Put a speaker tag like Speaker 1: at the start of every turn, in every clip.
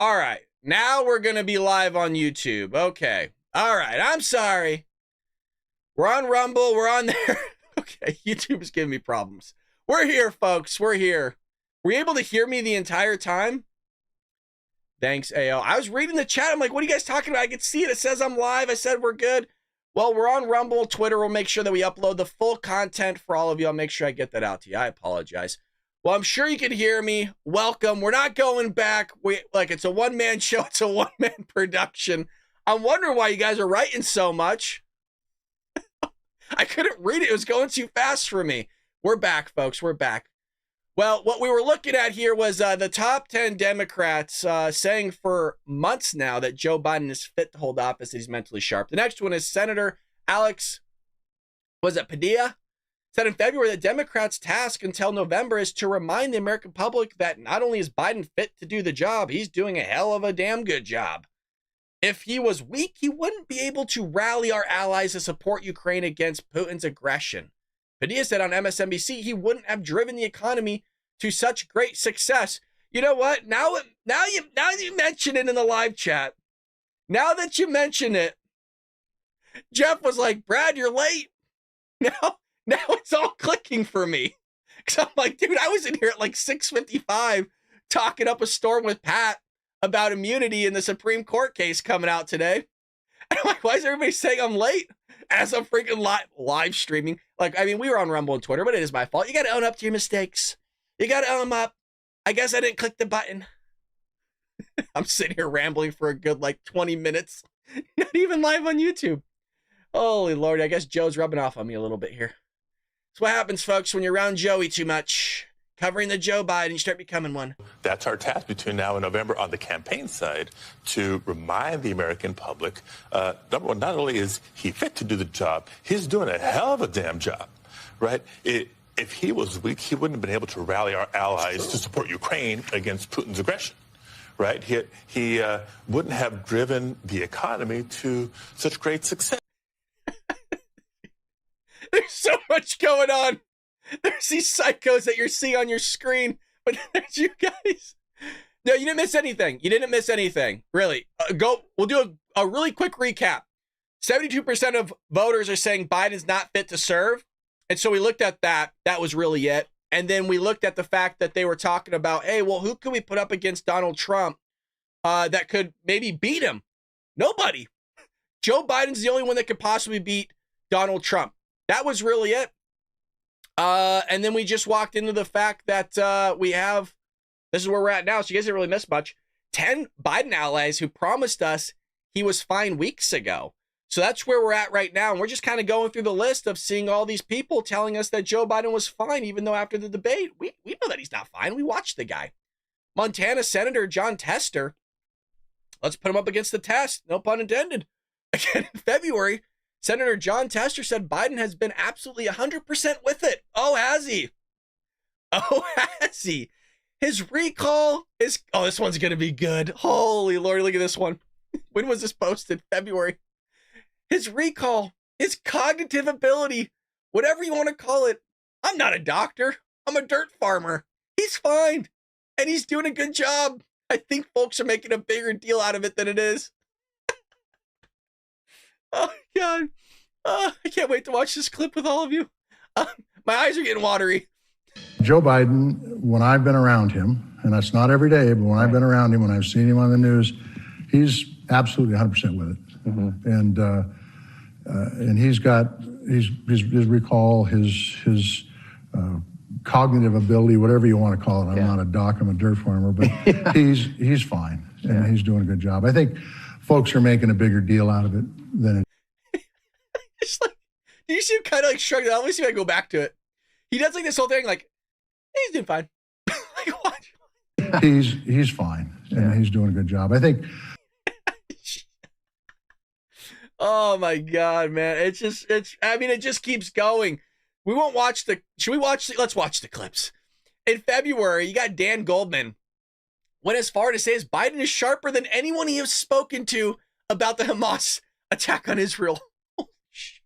Speaker 1: All right. Now we're going to be live on YouTube. Okay. All right. I'm sorry. We're on Rumble. We're on there. Okay. YouTube is giving me problems. We're here, folks. We're here. Were you able to hear me the entire time? Thanks, AO. I was reading the chat. I'm like, what are you guys talking about? I can see it. It says I'm live. I said we're good. Well, we're on Rumble. Twitter will make sure that we upload the full content for all of you. I'll make sure I get that out to you. I apologize. Well, I'm sure you can hear me. Welcome. We're not going back. It's a one-man show. It's a one-man production. I'm wondering why you guys are writing so much. I couldn't read it. It was going too fast for me. We're back, folks. We're back. Well, what we were looking at here was the top 10 Democrats saying for months now that Joe Biden is fit to hold office, that he's mentally sharp. The next one is Senator Alex, Padilla, said in February that Democrats' task until November is to remind the American public that not only is Biden fit to do the job, he's doing a hell of a damn good job. If he was weak, he wouldn't be able to rally our allies to support Ukraine against Putin's aggression. Padilla said on MSNBC he wouldn't have driven the economy to such great success. You know what? Now you mention it in the live chat. Now that you mention it, Jeff was like, Brad, you're late. Now it's all clicking for me. Because I'm like, dude, I was in here at like 6:55 talking up a storm with Pat about immunity in the Supreme Court case coming out today. And I'm like, why is everybody saying I'm late? As I'm freaking live streaming. Like, I mean, we were on Rumble and Twitter, but it is my fault. You got to own up to your mistakes. You got to own them up. I guess I didn't click the button. I'm sitting here rambling for a good, 20 minutes. Not even live on YouTube. Holy Lord, I guess Joe's rubbing off on me a little bit here. That's what happens, folks, when you're around Joey too much. Covering the Joe Biden, you start becoming one.
Speaker 2: That's our task between now and November on the campaign side, to remind the American public, number one, not only is he fit to do the job, he's doing a hell of a damn job, right? If he was weak, he wouldn't have been able to rally our allies to support Ukraine against Putin's aggression, right? He wouldn't have driven the economy to such great success.
Speaker 1: There's so much going on. There's these psychos that you're seeing on your screen, but there's you guys. No, you didn't miss anything. You didn't miss anything. Really. We'll do a really quick recap. 72% of voters are saying Biden's not fit to serve. And so we looked at that. That was really it. And then we looked at the fact that they were talking about, hey, well, who can we put up against Donald Trump that could maybe beat him? Nobody. Joe Biden's the only one that could possibly beat Donald Trump. That was really it. And then we just walked into the fact that this is where we're at now, so you guys didn't really miss much, 10 Biden allies who promised us he was fine weeks ago. So that's where we're at right now. And we're just kind of going through the list of seeing all these people telling us that Joe Biden was fine, even though after the debate, we know that he's not fine. We watched the guy. Montana Senator Jon Tester, let's put him up against the test, no pun intended. Again, in February, Senator Jon Tester said Biden has been absolutely 100% with it. Oh, has he? Oh, has he? His recall is... Oh, this one's going to be good. Holy Lord, look at this one. When was this posted? February. His recall, his cognitive ability, whatever you want to call it. I'm not a doctor. I'm a dirt farmer. He's fine. And he's doing a good job. I think folks are making a bigger deal out of it than it is. Oh, God. I can't wait to watch this clip with all of you. My eyes are getting watery.
Speaker 3: Joe Biden, when I've been around him, and that's not every day, but when I've been around him, when I've seen him on the news, he's absolutely 100% with it. Mm-hmm. And he's got his recall, his cognitive ability, whatever you want to call it. I'm not a doc, I'm a dirt farmer, but he's fine, and he's doing a good job. I think folks are making a bigger deal out of it than it.
Speaker 1: It's like, do you see him kind of shrug it off? Let me see if I can go back to it. He does this whole thing he's doing fine. What?
Speaker 3: He's fine, and he's doing a good job. I think.
Speaker 1: Oh my God, man. It just keeps going. We won't watch let's watch the clips. In February, you got Dan Goldman went as far to say Biden is sharper than anyone he has spoken to about the Hamas attack on Israel. Holy shit.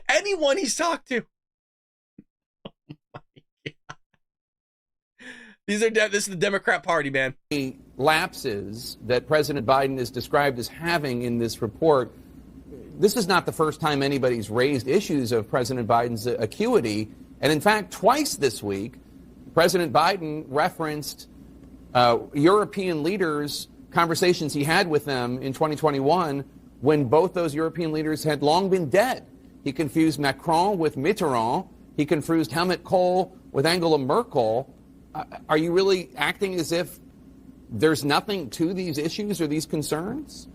Speaker 1: Anyone he's talked to. Oh my God. This is the Democrat Party, man.
Speaker 4: Lapses that President Biden is described as having in this report. This is not the first time anybody's raised issues of President Biden's acuity. And in fact, twice this week, President Biden referenced European leaders, conversations he had with them in 2021 when both those European leaders had long been dead. He confused Macron with Mitterrand. He confused Helmut Kohl with Angela Merkel. Are you really acting as if there's nothing to these issues or these concerns?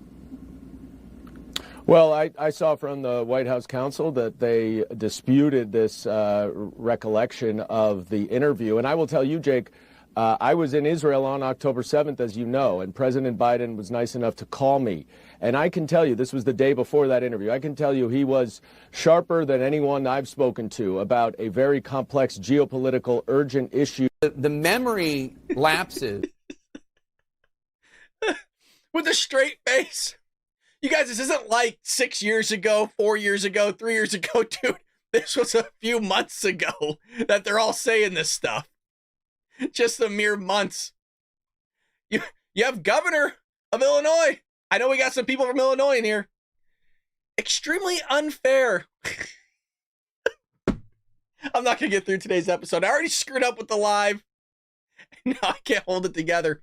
Speaker 5: Well, I saw from the White House counsel that they disputed this recollection of the interview. And I will tell you, Jake, I was in Israel on October 7th, as you know, and President Biden was nice enough to call me. And I can tell you, this was the day before that interview, I can tell you he was sharper than anyone I've spoken to about a very complex geopolitical urgent issue.
Speaker 4: The memory lapses.
Speaker 1: With a straight face. You guys, this isn't like 6 years ago, 4 years ago, 3 years ago, dude. This was a few months ago that they're all saying this stuff. Just a mere months. You have governor of Illinois. I know we got some people from Illinois in here. Extremely unfair. I'm not going to get through today's episode. I already screwed up with the live. Now I can't hold it together.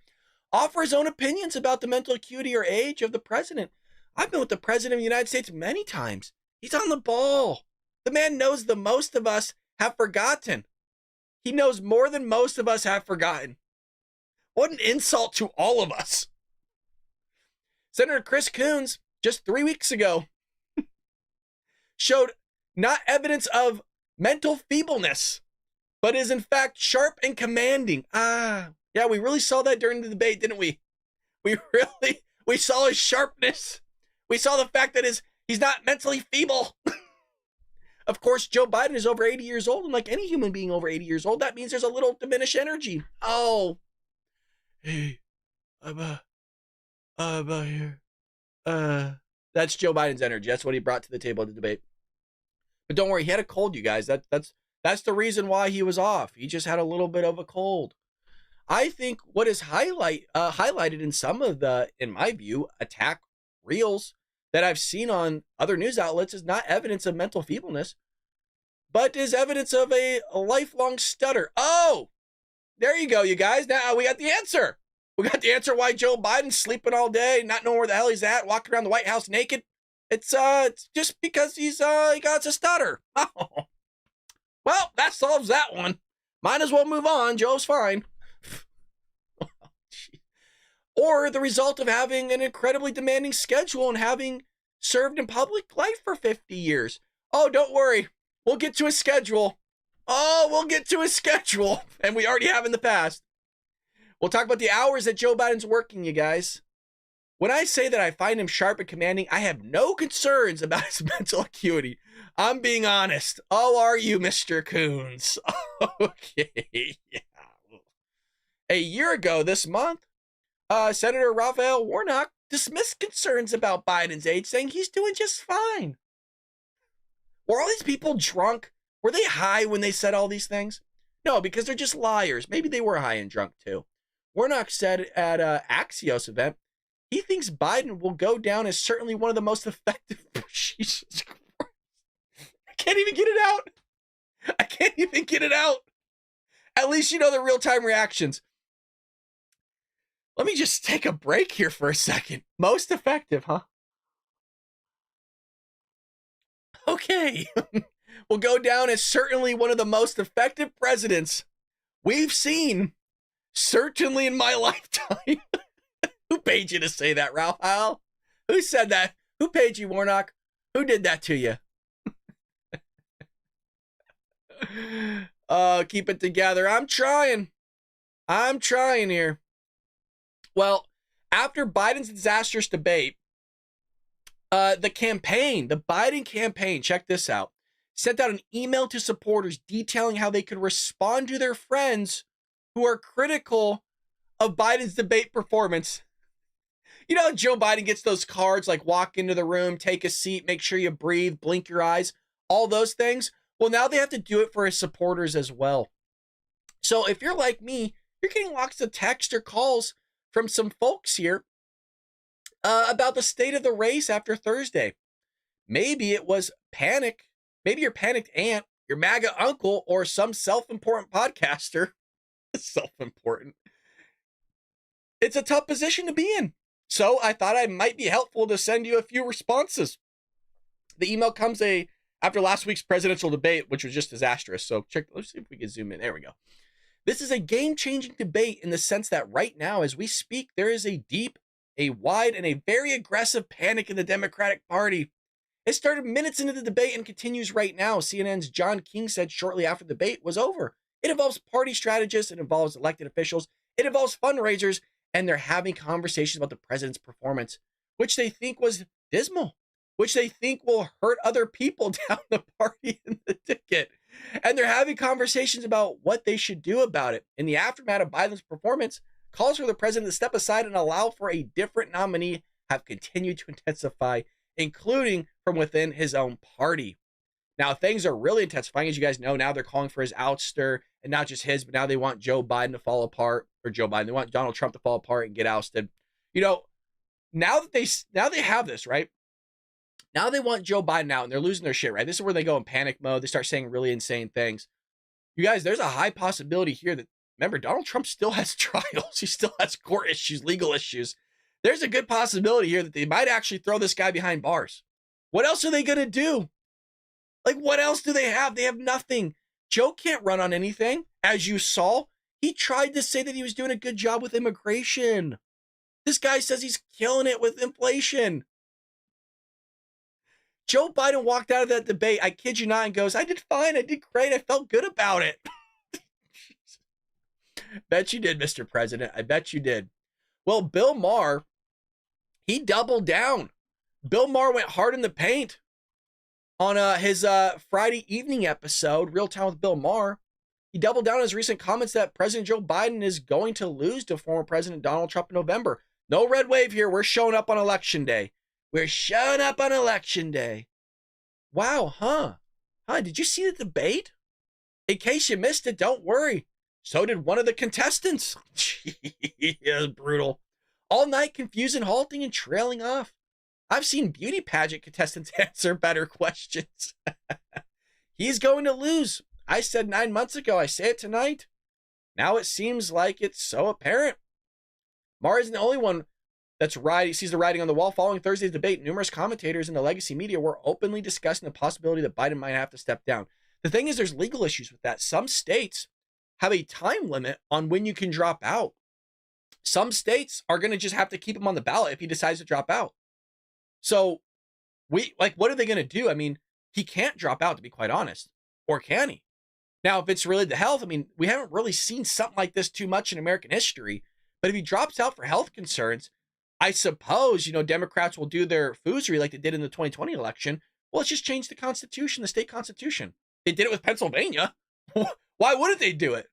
Speaker 1: Offer his own opinions about the mental acuity or age of the president. I've been with the president of the United States many times. He's on the ball. The man knows the most of us have forgotten. He knows more than most of us have forgotten. What an insult to all of us. Senator Chris Coons, just 3 weeks ago, showed not evidence of mental feebleness, but is in fact sharp and commanding. Yeah, we really saw that during the debate, didn't we? We saw his sharpness. We saw the fact that he's not mentally feeble. Of course, Joe Biden is over 80 years old, and like any human being over 80 years old, that means there's a little diminished energy. Oh, hey, I'm here. That's Joe Biden's energy. That's what he brought to the table at the debate. But don't worry, he had a cold, you guys. That's the reason why he was off. He just had a little bit of a cold. I think what is highlighted in some of the, in my view, attack reels that I've seen on other news outlets is not evidence of mental feebleness, but is evidence of a lifelong stutter. Oh, there you go, you guys. Now we got the answer. We got the answer why Joe Biden's sleeping all day, not knowing where the hell he's at, walking around the White House naked. It's just because he got a stutter. Oh. Well, that solves that one. Might as well move on. Joe's fine. Or the result of having an incredibly demanding schedule and having served in public life for 50 years. Oh, don't worry. We'll get to his schedule. Oh, we'll get to his schedule. And we already have in the past. We'll talk about the hours that Joe Biden's working, you guys. When I say that I find him sharp and commanding, I have no concerns about his mental acuity. I'm being honest. Oh, are you, Mr. Coons? Okay. Yeah. A year ago this month, Senator Raphael Warnock dismissed concerns about Biden's age, saying he's doing just fine. Were all these people drunk? Were they high when they said all these things? No, because they're just liars. Maybe they were high and drunk too. Warnock said at an Axios event, he thinks Biden will go down as certainly one of the most effective. Jesus Christ. I can't even get it out. I can't even get it out. At least you know the real-time reactions. Let me just take a break here for a second. Most effective, huh? Okay. Will go down as certainly one of the most effective presidents we've seen, certainly in my lifetime. Who paid you to say that, Ralph? Who said that? Who paid you, Warnock? Who did that to you? Keep it together. I'm trying here. Well, after Biden's disastrous debate, the Biden campaign, check this out, sent out an email to supporters detailing how they could respond to their friends who are critical of Biden's debate performance. You know, Joe Biden gets those cards like walk into the room, take a seat, make sure you breathe, blink your eyes, all those things. Well, now they have to do it for his supporters as well. So if you're like me, You're getting lots of text or calls from some folks here about the state of the race after Thursday. Maybe it was panic. Maybe your panicked aunt, your MAGA uncle, or some self-important podcaster. Self-important. It's a tough position to be in. So I thought I might be helpful to send you a few responses. The email comes after last week's presidential debate, which was just disastrous. So let's see if we can zoom in. There we go. This is a game-changing debate in the sense that right now, as we speak, there is a deep, a wide, and a very aggressive panic in the Democratic Party. It started minutes into the debate and continues right now. CNN's John King said shortly after the debate was over. It involves party strategists, it involves elected officials, it involves fundraisers, and they're having conversations about the president's performance, which they think was dismal, which they think will hurt other people down the party in the ticket. And they're having conversations about what they should do about it. In the aftermath of Biden's performance, calls for the president to step aside and allow for a different nominee have continued to intensify, including from within his own party. Now, things are really intensifying. As you guys know, now they're calling for his ouster, and not just his, but now they want Joe Biden to fall apart, or Joe Biden. They want Donald Trump to fall apart and get ousted. You know, now they have this, right? Now they want Joe Biden out, and they're losing their shit, right? This is where they go in panic mode. They start saying really insane things. You guys, there's a high possibility here that, remember, Donald Trump still has trials. He still has court issues, legal issues. There's a good possibility here that they might actually throw this guy behind bars. What else are they going to do? Like, what else do they have? They have nothing. Joe can't run on anything. As you saw, he tried to say that he was doing a good job with immigration. This guy says he's killing it with inflation. Joe Biden walked out of that debate, I kid you not, and goes, I did fine. I did great. I felt good about it. Bet you did, Mr. President. I bet you did. Well, Bill Maher, he doubled down. Bill Maher went hard in the paint on his Friday evening episode, Real Time with Bill Maher. He doubled down on his recent comments that President Joe Biden is going to lose to former President Donald Trump in November. No red wave here. We're showing up on Election Day. We're showing up on Election Day. Wow, huh? Did you see the debate? In case you missed it, don't worry. So did one of the contestants. Yeah, brutal. All night confusing, halting, and trailing off. I've seen beauty pageant contestants answer better questions. He's going to lose. I said 9 months ago. I say it tonight. Now it seems like it's so apparent. Maher isn't the only one sees the writing on the wall. Following Thursday's debate, numerous commentators in the legacy media were openly discussing the possibility that Biden might have to step down. The thing is, there's legal issues with that. Some states have a time limit on when you can drop out. Some states are going to just have to keep him on the ballot if he decides to drop out. So, what are they going to do? I mean, he can't drop out, to be quite honest. Or can he? Now, if it's related to health, I mean, we haven't really seen something like this too much in American history. But if he drops out for health concerns, I suppose, Democrats will do their foozery like they did in the 2020 election. Well, let's just change the Constitution, the state constitution. They did it with Pennsylvania. Why wouldn't they do it?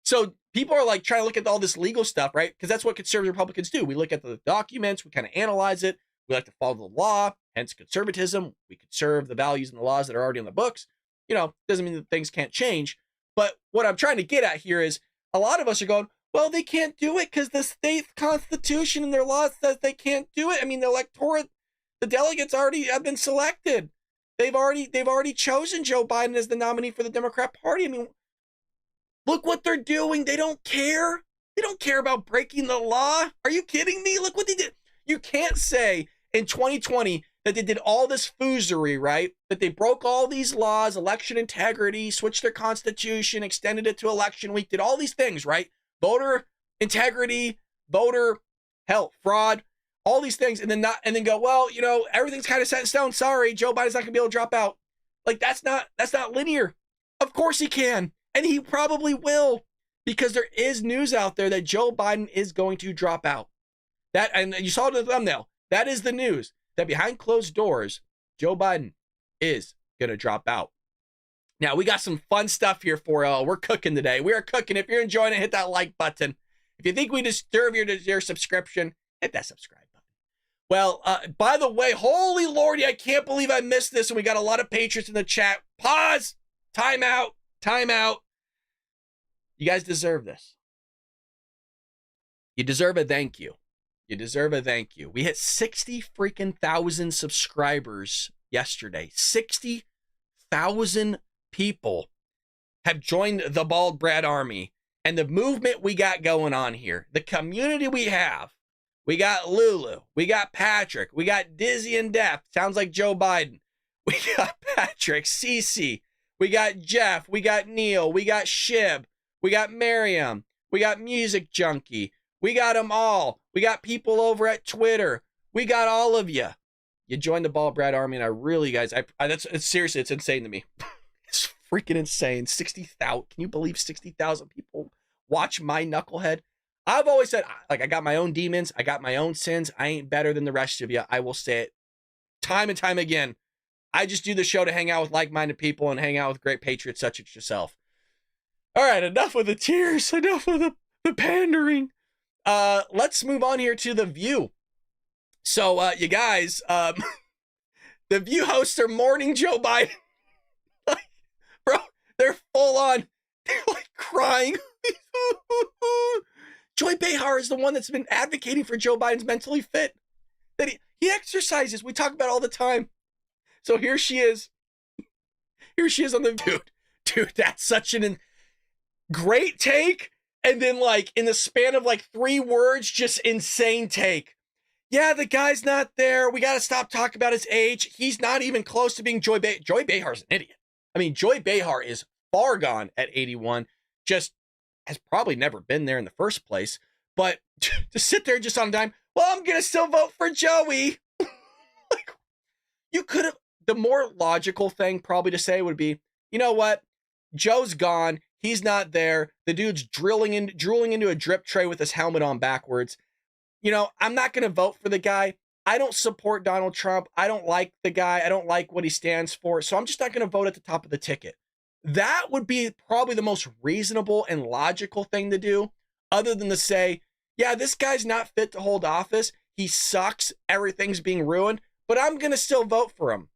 Speaker 1: So people are like trying to look at all this legal stuff, right? Because that's what conservative Republicans do. We look at the documents, we kind of analyze it. We like to follow the law, hence conservatism. We conserve the values and the laws that are already in the books. Doesn't mean that things can't change. But what I'm trying to get at here is a lot of us are going, well, they can't do it because the state constitution and their law says they can't do it. I mean, the delegates already have been selected. They've already chosen Joe Biden as the nominee for the Democrat Party. I mean, look what they're doing. They don't care. They don't care about breaking the law. Are you kidding me? Look what they did. You can't say in 2020 that they did all this foozery, right? That they broke all these laws, election integrity, switched their constitution, extended it to election week, did all these things, right? Voter integrity, fraud, all these things, and then go, well, everything's kind of set in stone. Sorry, Joe Biden's not gonna be able to drop out. Like, that's not linear. Of course he can, and he probably will, because there is news out there that Joe Biden is going to drop out. That, and you saw the thumbnail. That is the news, that behind closed doors, Joe Biden is gonna drop out. Now, we got some fun stuff here for you. We're cooking today. We are cooking. If you're enjoying it, hit that like button. If you think we deserve your subscription, hit that subscribe button. Well, by the way, holy lordy, I can't believe I missed this, and we got a lot of patrons in the chat. Pause. Time out. You guys deserve this. You deserve a thank you. You deserve a thank you. We hit 60 freaking thousand subscribers yesterday. 60,000 people have joined the Bald Brad Army. And the movement we got going on here, the community we have, we got Lulu, we got Patrick, we got Dizzy and Deaf, sounds like Joe Biden. We got Patrick, Cece, we got Jeff, we got Neil, we got Shib, we got Miriam, we got Music Junkie, we got them all. We got people over at Twitter. We got all of you. You joined the Bald Brad Army, and I really, guys, it's seriously, it's insane to me. It's freaking insane. 60,000. Can you believe 60,000 people watch my knucklehead? I've always said, like, I got my own demons. I got my own sins. I ain't better than the rest of you. I will say it time and time again. I just do the show to hang out with like-minded people and hang out with great patriots such as yourself. All right, enough with the tears. Enough with the pandering. Let's move on here to The View. So, you guys, The View hosts are mourning Joe Biden. Like, bro, they're full on, they're like crying. Joy Behar is the one that's been advocating for Joe Biden's mentally fit. That he exercises. We talk about it all the time. So here she is. Here she is on The View. Dude, that's such an great take. And then, like, in the span of like 3 words, just insane take. Yeah, the guy's not there. We got to stop talking about his age. He's not even close to being Joy Behar. Joy Behar's an idiot. I mean, Joy Behar is far gone at 81. Just has probably never been there in the first place. But to sit there just on a dime, well, I'm going to still vote for Joey. Like, you could have, the more logical thing probably to say would be, you know what? Joe's gone. He's not there. The dude's drooling into a drip tray with his helmet on backwards. You know, I'm not going to vote for the guy. I don't support Donald Trump. I don't like the guy. I don't like what he stands for. So I'm just not going to vote at the top of the ticket. That would be probably the most reasonable and logical thing to do, other than to say, yeah, this guy's not fit to hold office. He sucks. Everything's being ruined, but I'm going to still vote for him.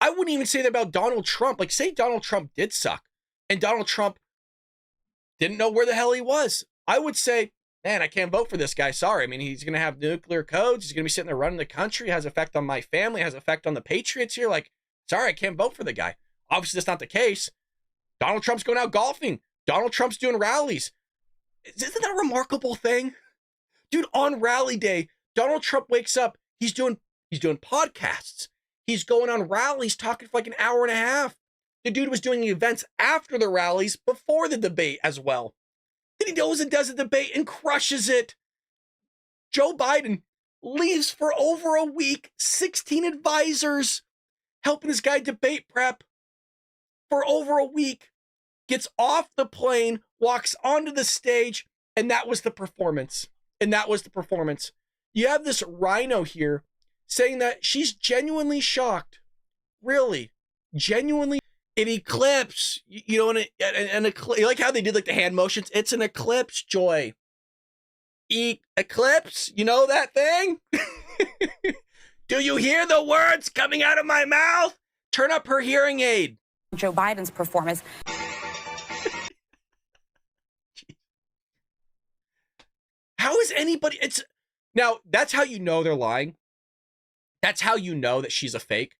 Speaker 1: I wouldn't even say that about Donald Trump. Like, say Donald Trump did suck and Donald Trump didn't know where the hell he was. I would say, man, I can't vote for this guy. Sorry. I mean, he's going to have nuclear codes. He's going to be sitting there running the country. Has effect on my family. Has effect on the Patriots here. Like, sorry, I can't vote for the guy. Obviously, that's not the case. Donald Trump's going out golfing. Donald Trump's doing rallies. Isn't that a remarkable thing? Dude, on rally day, Donald Trump wakes up. He's doing podcasts. He's going on rallies, talking for like an hour and a half. The dude was doing events after the rallies, before the debate as well. Then he goes and does a debate and crushes it. Joe Biden leaves for over a week, 16 advisors, helping this guy debate prep for over a week, gets off the plane, walks onto the stage, and that was the performance. You have this rhino here saying that she's genuinely shocked. Really, genuinely. An eclipse, you know, an eclipse. You like how they did like the hand motions? It's an eclipse, Joy. Eclipse, you know that thing? Do you hear the words coming out of my mouth? Turn up her hearing aid.
Speaker 6: Joe Biden's performance.
Speaker 1: How is anybody? Now, that's how you know they're lying. That's how you know that she's a fake.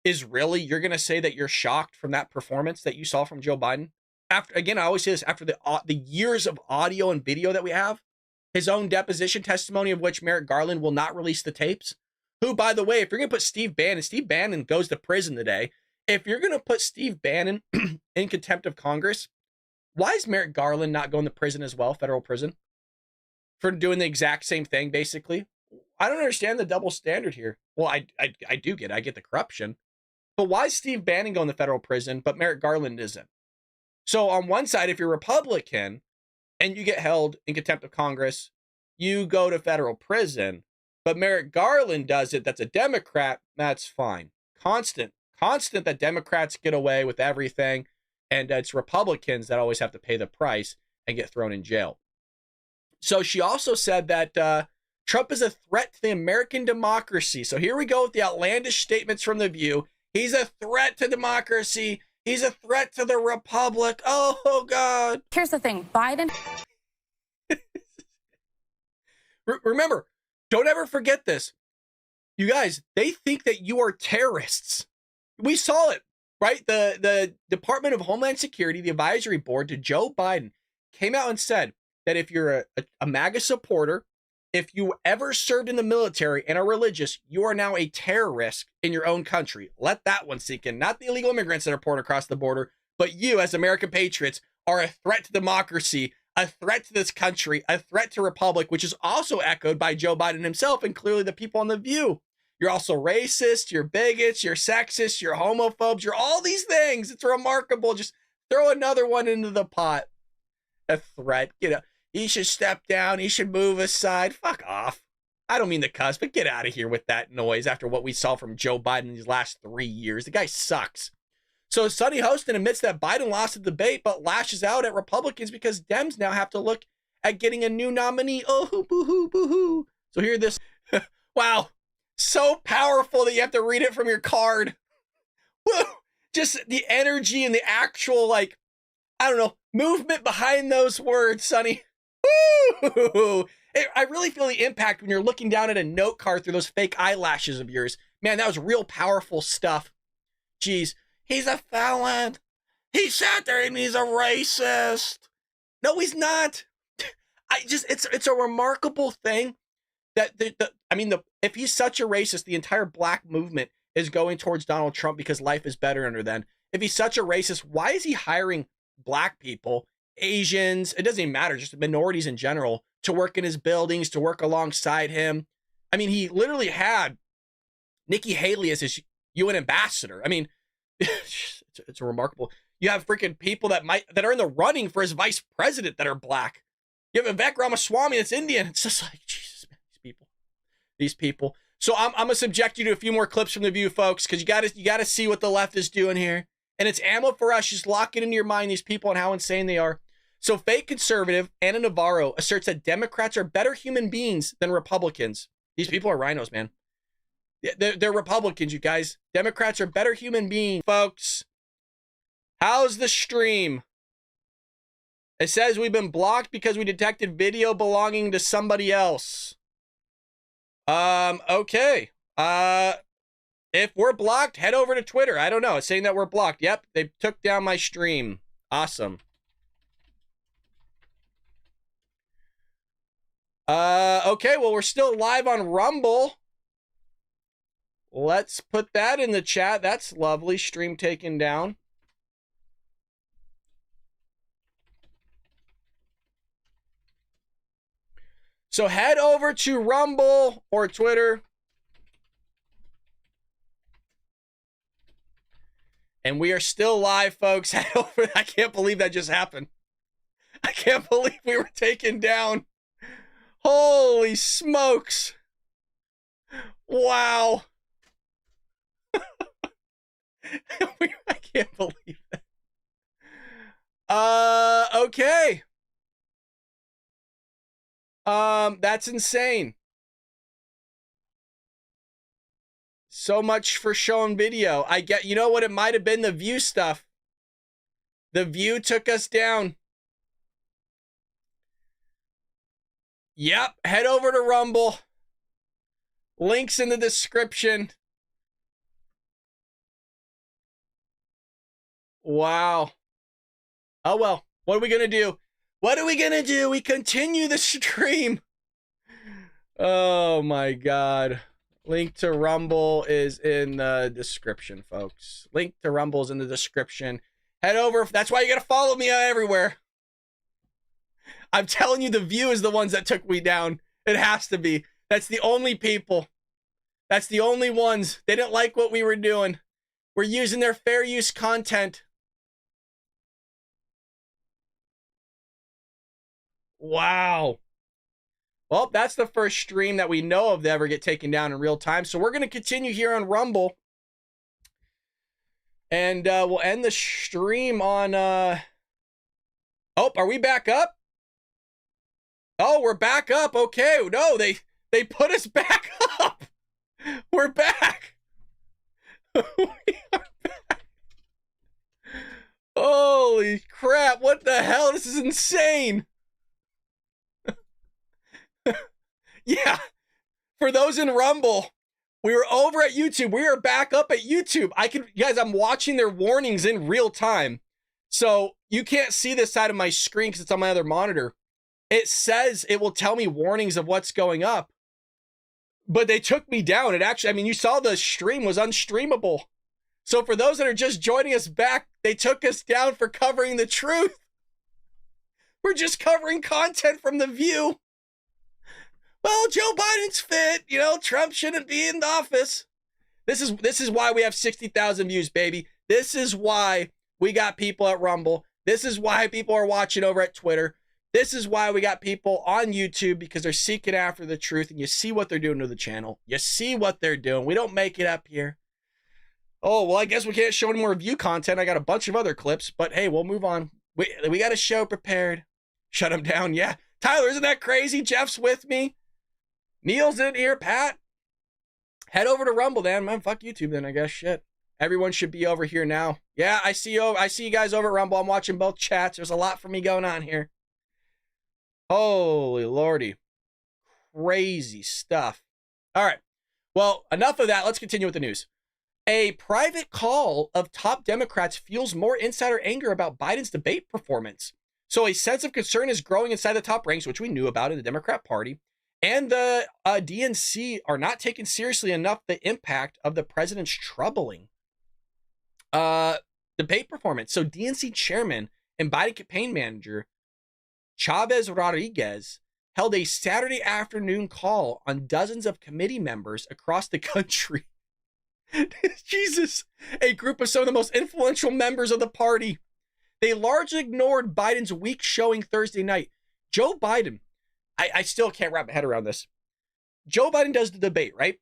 Speaker 1: Is really, you're going to say that you're shocked from that performance that you saw from Joe Biden? After, again, I always say this, after the years of audio and video that we have, his own deposition testimony of which Merrick Garland will not release the tapes, who, by the way, if you're going to put Steve Bannon goes to prison today. If you're going to put Steve Bannon in contempt of Congress, why is Merrick Garland not going to prison as well, federal prison, for doing the exact same thing, basically? I don't understand the double standard here. Well, I get the corruption. But why is Steve Bannon going to federal prison, but Merrick Garland isn't? So on one side, if you're Republican and you get held in contempt of Congress, you go to federal prison, but Merrick Garland does it. That's a Democrat. That's fine. Constant that Democrats get away with everything. And it's Republicans that always have to pay the price and get thrown in jail. So she also said that Trump is a threat to the American democracy. So here we go with the outlandish statements from The View. He's a threat to democracy. He's a threat to the republic. Oh, God.
Speaker 6: Here's the thing, Biden.
Speaker 1: Remember, don't ever forget this. You guys, they think that you are terrorists. We saw it, right? The Department of Homeland Security, the advisory board to Joe Biden, came out and said that if you're a MAGA supporter, if you ever served in the military and are religious, you are now a terrorist in your own country. Let that one sink in. Not the illegal immigrants that are pouring across the border, but you as American patriots are a threat to democracy, a threat to this country, a threat to republic, which is also echoed by Joe Biden himself and clearly the people on The View. You're also racist, you're bigots, you're sexist, you're homophobes, you're all these things. It's remarkable. Just throw another one into the pot. A threat. Get up. He should step down. He should move aside. Fuck off. I don't mean to cuss, but get out of here with that noise after what we saw from Joe Biden these last 3 years. The guy sucks. So Sonny Hostin admits that Biden lost the debate, but lashes out at Republicans because Dems now have to look at getting a new nominee. Oh, boo-hoo, boo-hoo. So hear this. Wow. So powerful that you have to read it from your card. Woo! Just the energy and the actual, like, I don't know, movement behind those words, Sonny. Woo! I really feel the impact when you're looking down at a note card through those fake eyelashes of yours. Man, that was real powerful stuff. Jeez. He's a felon. He sat there and he's a racist. No, he's not. It's a remarkable thing that if he's such a racist, the entire black movement is going towards Donald Trump because life is better under then. If he's such a racist, why is he hiring black people, Asians, it doesn't even matter, just minorities in general, to work in his buildings, to work alongside him? I mean, he literally had Nikki Haley as his UN ambassador. I mean, it's remarkable. You have freaking people that are in the running for his vice president that are black. You have Vivek Ramaswamy that's Indian. It's just like, Jesus, man, these people. So I'm gonna subject you to a few more clips from The View, folks, because you gotta see what the left is doing here. And it's ammo for us. Just lock it into your mind, these people, and how insane they are. So fake conservative Anna Navarro asserts that Democrats are better human beings than Republicans. These people are rhinos, man. They're Republicans, you guys. Democrats are better human beings, folks. How's the stream? It says we've been blocked because we detected video belonging to somebody else. Okay. If we're blocked, head over to Twitter. I don't know. It's saying that we're blocked. Yep, they took down my stream. Awesome. Okay, well, we're still live on Rumble. Let's put that in the chat. That's lovely. Stream taken down. So head over to Rumble or Twitter. And we are still live, folks. Head over. I can't believe that just happened. I can't believe we were taken down. Holy smokes. Wow. I can't believe that. Okay. That's insane. So much for showing video. I get, you know what? It might have been The View stuff. The View took us down. Yep. Head over to Rumble. Links in the description. Wow. Oh, well. What are we going to do? What are we going to do? We continue the stream. Oh, my God. Link to Rumble is in the description, folks. Link to Rumble is in the description. Head over. That's why you got to follow me everywhere. I'm telling you, The View is the ones that took me down. It has to be. That's the only people. That's the only ones. They didn't like what we were doing. We're using their fair use content. Wow. Well, that's the first stream that we know of to ever get taken down in real time. So we're going to continue here on Rumble. And we'll end the stream on... Oh, are we back up? Oh, we're back up. Okay. No, they put us back up. We're back. We are back. Holy crap, what the hell? This is insane. Yeah, for those in Rumble, we were over at YouTube. We are back up at YouTube. Guys, I'm watching their warnings in real time. So you can't see this side of my screen because it's on my other monitor. It says it will tell me warnings of what's going up. But they took me down. It actually, I mean, you saw the stream was unstreamable. So for those that are just joining us back, they took us down for covering the truth. We're just covering content from The View. Well, Joe Biden's fit. You know, Trump shouldn't be in the office. This is why we have 60,000 views, baby. This is why we got people at Rumble. This is why people are watching over at Twitter. This is why we got people on YouTube, because they're seeking after the truth, and you see what they're doing to the channel. You see what they're doing. We don't make it up here. Oh, well, I guess we can't show any more review content. I got a bunch of other clips, but hey, we'll move on. We got a show prepared. Shut him down. Yeah. Tyler, isn't that crazy? Jeff's with me. Neil's in here. Pat. Head over to Rumble, then. Man, fuck YouTube then, I guess. Shit. Everyone should be over here now. Yeah, I see you guys over at Rumble. I'm watching both chats. There's a lot for me going on here. Holy lordy. Crazy stuff. All right. Well, enough of that. Let's continue with the news. A private call of top Democrats fuels more insider anger about Biden's debate performance. So a sense of concern is growing inside the top ranks, which we knew about in the Democrat Party. And the DNC are not taking seriously enough the impact of the president's troubling debate performance. So DNC chairman and Biden campaign manager Chavez Rodriguez held a Saturday afternoon call on dozens of committee members across the country. Jesus, a group of some of the most influential members of the party. They largely ignored Biden's weak showing Thursday night. Joe Biden, I still can't wrap my head around this. Joe Biden does the debate, right?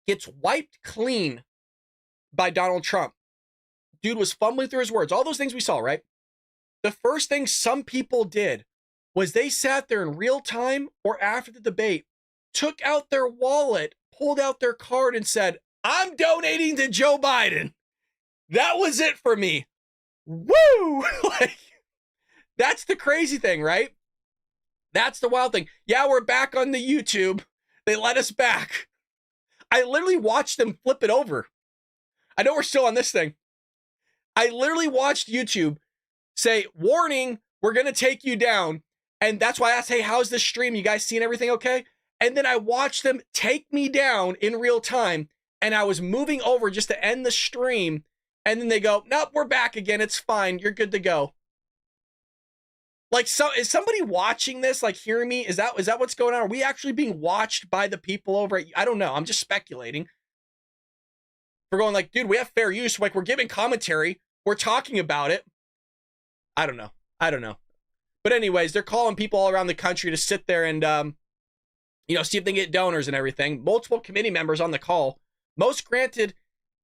Speaker 1: Gets wiped clean by Donald Trump. Dude was fumbling through his words. All those things we saw, right? The first thing some people did was they sat there in real time or after the debate, took out their wallet, pulled out their card and said, I'm donating to Joe Biden. That was it for me. Woo! Like, that's the crazy thing, right? That's the wild thing. Yeah, we're back on the YouTube. They let us back. I literally watched them flip it over. I know we're still on this thing. I literally watched YouTube say, warning, we're going to take you down. And that's why I asked, hey, how's this stream? You guys seeing everything okay? And then I watched them take me down in real time. And I was moving over just to end the stream. And then they go, nope, we're back again. It's fine. You're good to go. Like, so is somebody watching this, like hearing me? Is that what's going on? Are we actually being watched by the people over at, I don't know. I'm just speculating. We're going like, dude, we have fair use. Like, we're giving commentary. We're talking about it. I don't know. But anyways, they're calling people all around the country to sit there and, see if they can get donors and everything. Multiple committee members on the call, most granted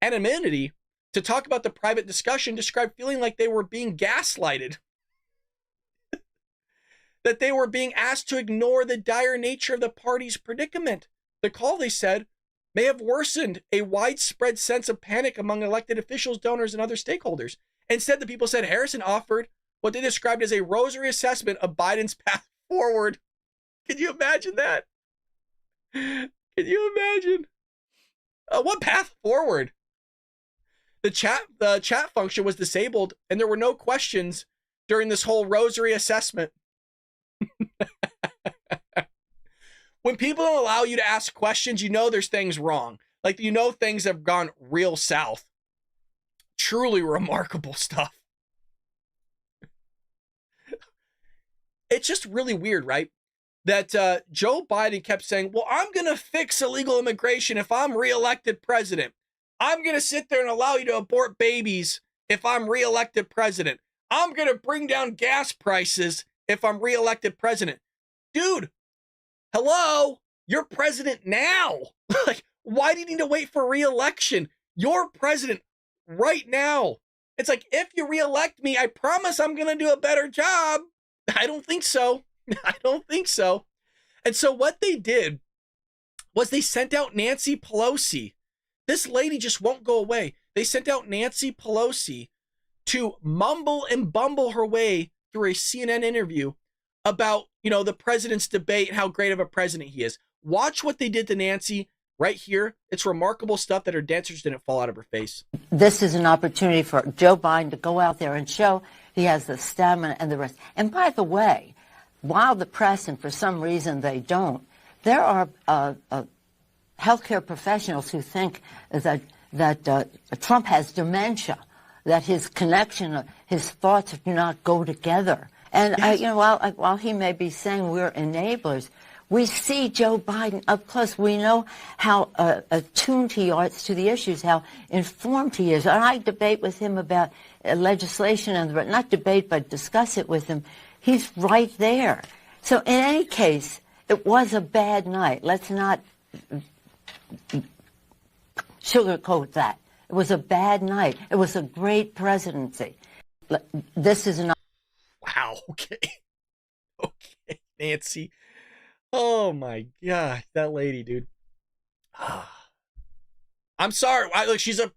Speaker 1: anonymity to talk about the private discussion, described feeling like they were being gaslighted. That they were being asked to ignore the dire nature of the party's predicament. The call, they said, may have worsened a widespread sense of panic among elected officials, donors, and other stakeholders. Instead, the people said Harrison offered what they described as a rosary assessment of Biden's path forward. Can you imagine that? Can you imagine? What path forward? The chat function was disabled, and there were no questions during this whole rosary assessment. When people don't allow you to ask questions, you know there's things wrong. Like, you know things have gone real south. Truly remarkable stuff. It's just really weird, right? That Joe Biden kept saying, well, I'm going to fix illegal immigration if I'm reelected president. I'm going to sit there and allow you to abort babies if I'm reelected president. I'm going to bring down gas prices if I'm reelected president. Dude, hello, you're president now. Like, why do you need to wait for reelection? You're president right now. It's like, if you reelect me, I promise I'm going to do a better job. I don't think so. I don't think so. And so what they did was they sent out Nancy Pelosi. This lady just won't go away. They sent out Nancy Pelosi to mumble and bumble her way through a CNN interview about, the president's debate and how great of a president he is. Watch what they did to Nancy right here. It's remarkable stuff that her dancers didn't fall out of her face.
Speaker 6: This is an opportunity for Joe Biden to go out there and show he has the stamina and the rest. And by the way, while the press, and for some reason they don't, there are healthcare professionals who think that Trump has dementia, that his connection, his thoughts do not go together. And
Speaker 1: yes.
Speaker 6: While he may be saying we're enablers, we see Joe Biden up close. We know how attuned he is to the issues, how informed he is. And I debate with him about legislation, and not debate, but discuss it with him. He's right there. So in any case, it was a bad night. Let's not sugarcoat that. It was a bad night. It was a great presidency. This is not.
Speaker 1: Wow. Okay. Okay, Nancy. Oh my God, that lady, dude. I'm sorry. Look, she's a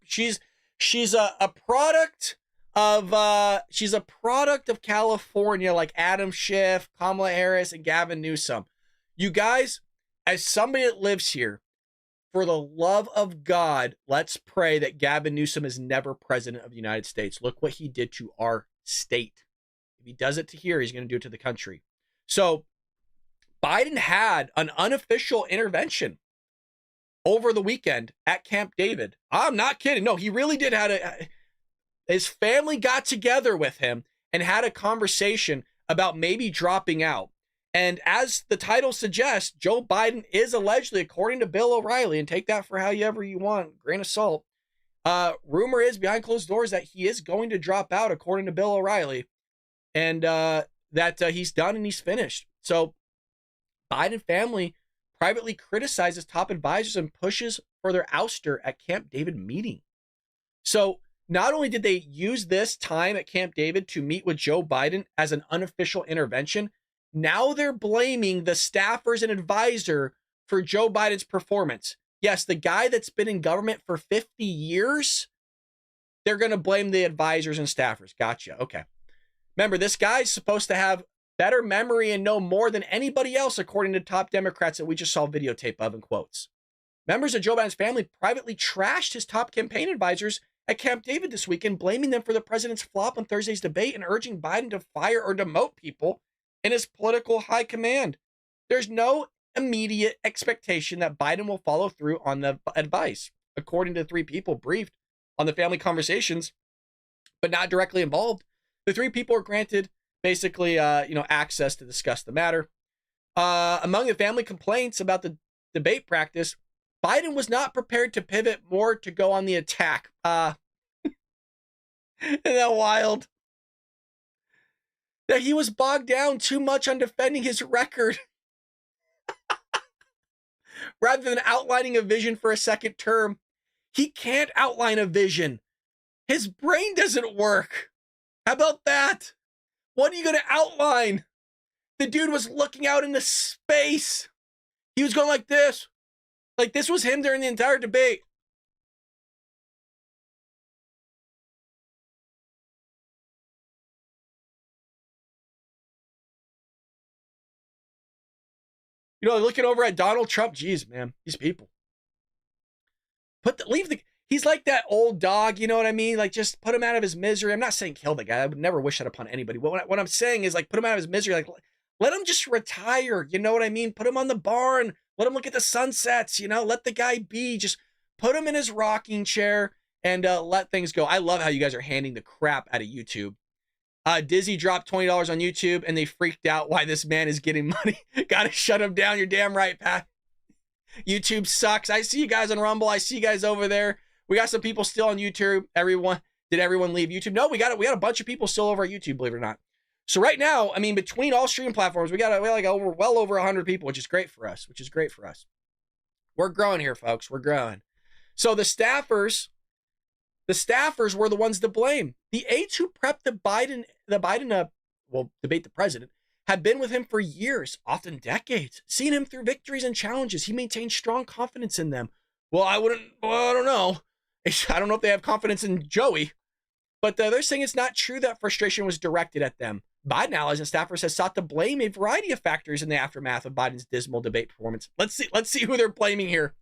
Speaker 1: product of California, like Adam Schiff, Kamala Harris, and Gavin Newsom. You guys, as somebody that lives here, for the love of God, let's pray that Gavin Newsom is never president of the United States. Look what he did to our state. If he does it to here, he's going to do it to the country. So Biden had an unofficial intervention over the weekend at Camp David. I'm not kidding. No, he really did. His family got together with him and had a conversation about maybe dropping out. And as the title suggests, Joe Biden is allegedly, according to Bill O'Reilly, and take that for however you want, grain of salt. Rumor is behind closed doors that he is going to drop out, according to Bill O'Reilly, and that he's done and he's finished. So Biden family privately criticizes top advisors and pushes for their ouster at Camp David meeting. So not only did they use this time at Camp David to meet with Joe Biden as an unofficial intervention, now they're blaming the staffers and advisor for Joe Biden's performance. Yes, the guy that's been in government for 50 years, they're going to blame the advisors and staffers. Gotcha. Okay. Remember, this guy's supposed to have better memory and know more than anybody else, according to top Democrats that we just saw videotape of in quotes. Members of Joe Biden's family privately trashed his top campaign advisors at Camp David this weekend, blaming them for the president's flop on Thursday's debate and urging Biden to fire or demote people in his political high command. There's no immediate expectation that Biden will follow through on the advice, according to 3 people briefed on the family conversations, but not directly involved. The 3 people are granted basically, access to discuss the matter. Among the family complaints about the debate practice, Biden was not prepared to pivot more to go on the attack. Isn't that wild? That he was bogged down too much on defending his record rather than outlining a vision for a second term. He can't outline a vision. His brain doesn't work. How about that? What are you going to outline? The dude was looking out into space. He was going like this. Like this was him during the entire debate. Looking over at Donald Trump. Geez, man, these people. He's like that old dog, you know what I mean? Like, just put him out of his misery. I'm not saying kill the guy. I would never wish that upon anybody. What I'm saying is, like, put him out of his misery. Like, let him just retire. You know what I mean? Put him on the barn. Let him look at the sunsets. Let the guy be. Just put him in his rocking chair and let things go. I love how you guys are handing the crap out of YouTube. Dizzy dropped $20 on YouTube, and they freaked out why this man is getting money. Gotta shut him down. You're damn right, Pat. YouTube sucks. I see you guys on Rumble. I see you guys over there. We got some people still on YouTube. Did everyone leave YouTube? No, we got a bunch of people still over at YouTube, believe it or not. So right now, I mean, between all streaming platforms, we got well over 100 people, which is great for us. We're growing here, folks. We're growing. So the staffers were the ones to blame. The aides who prepped the Biden debate the president had been with him for years, often decades, seen him through victories and challenges. He maintained strong confidence in them. I don't know. I don't know if they have confidence in Joey. But they're saying it's not true that frustration was directed at them. Biden allies and staffers have sought to blame a variety of factors in the aftermath of Biden's dismal debate performance. Let's see who they're blaming here.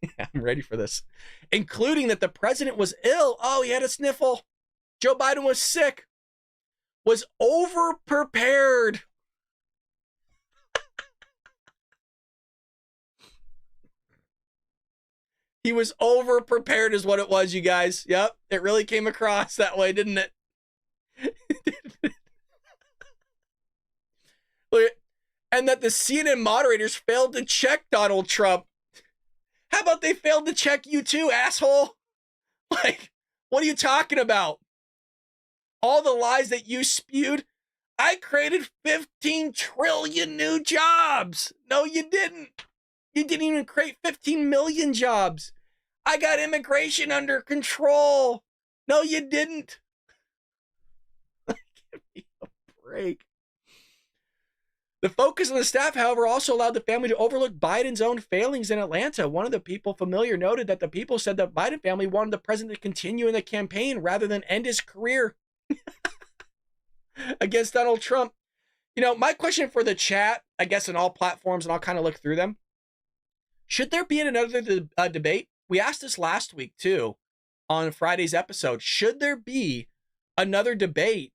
Speaker 1: Yeah, I'm ready for this. Including that the president was ill. Oh, he had a sniffle. Joe Biden was sick. Was over-prepared. He was over-prepared is what it was, you guys. Yep, it really came across that way, didn't it? And that the CNN moderators failed to check Donald Trump. How about they failed to check you too, asshole? Like, what are you talking about? All the lies that you spewed? I created 15 trillion new jobs. No, you didn't. You didn't even create 15 million jobs. I got immigration under control. No, you didn't. Give me a break. The focus on the staff, however, also allowed the family to overlook Biden's own failings in Atlanta. One of the people familiar noted that the people said that Biden family wanted the president to continue in the campaign rather than end his career against Donald Trump. You know, my question for the chat, I guess in all platforms, and I'll kind of look through them. Should there be another debate? We asked this last week, too, on Friday's episode. Should there be another debate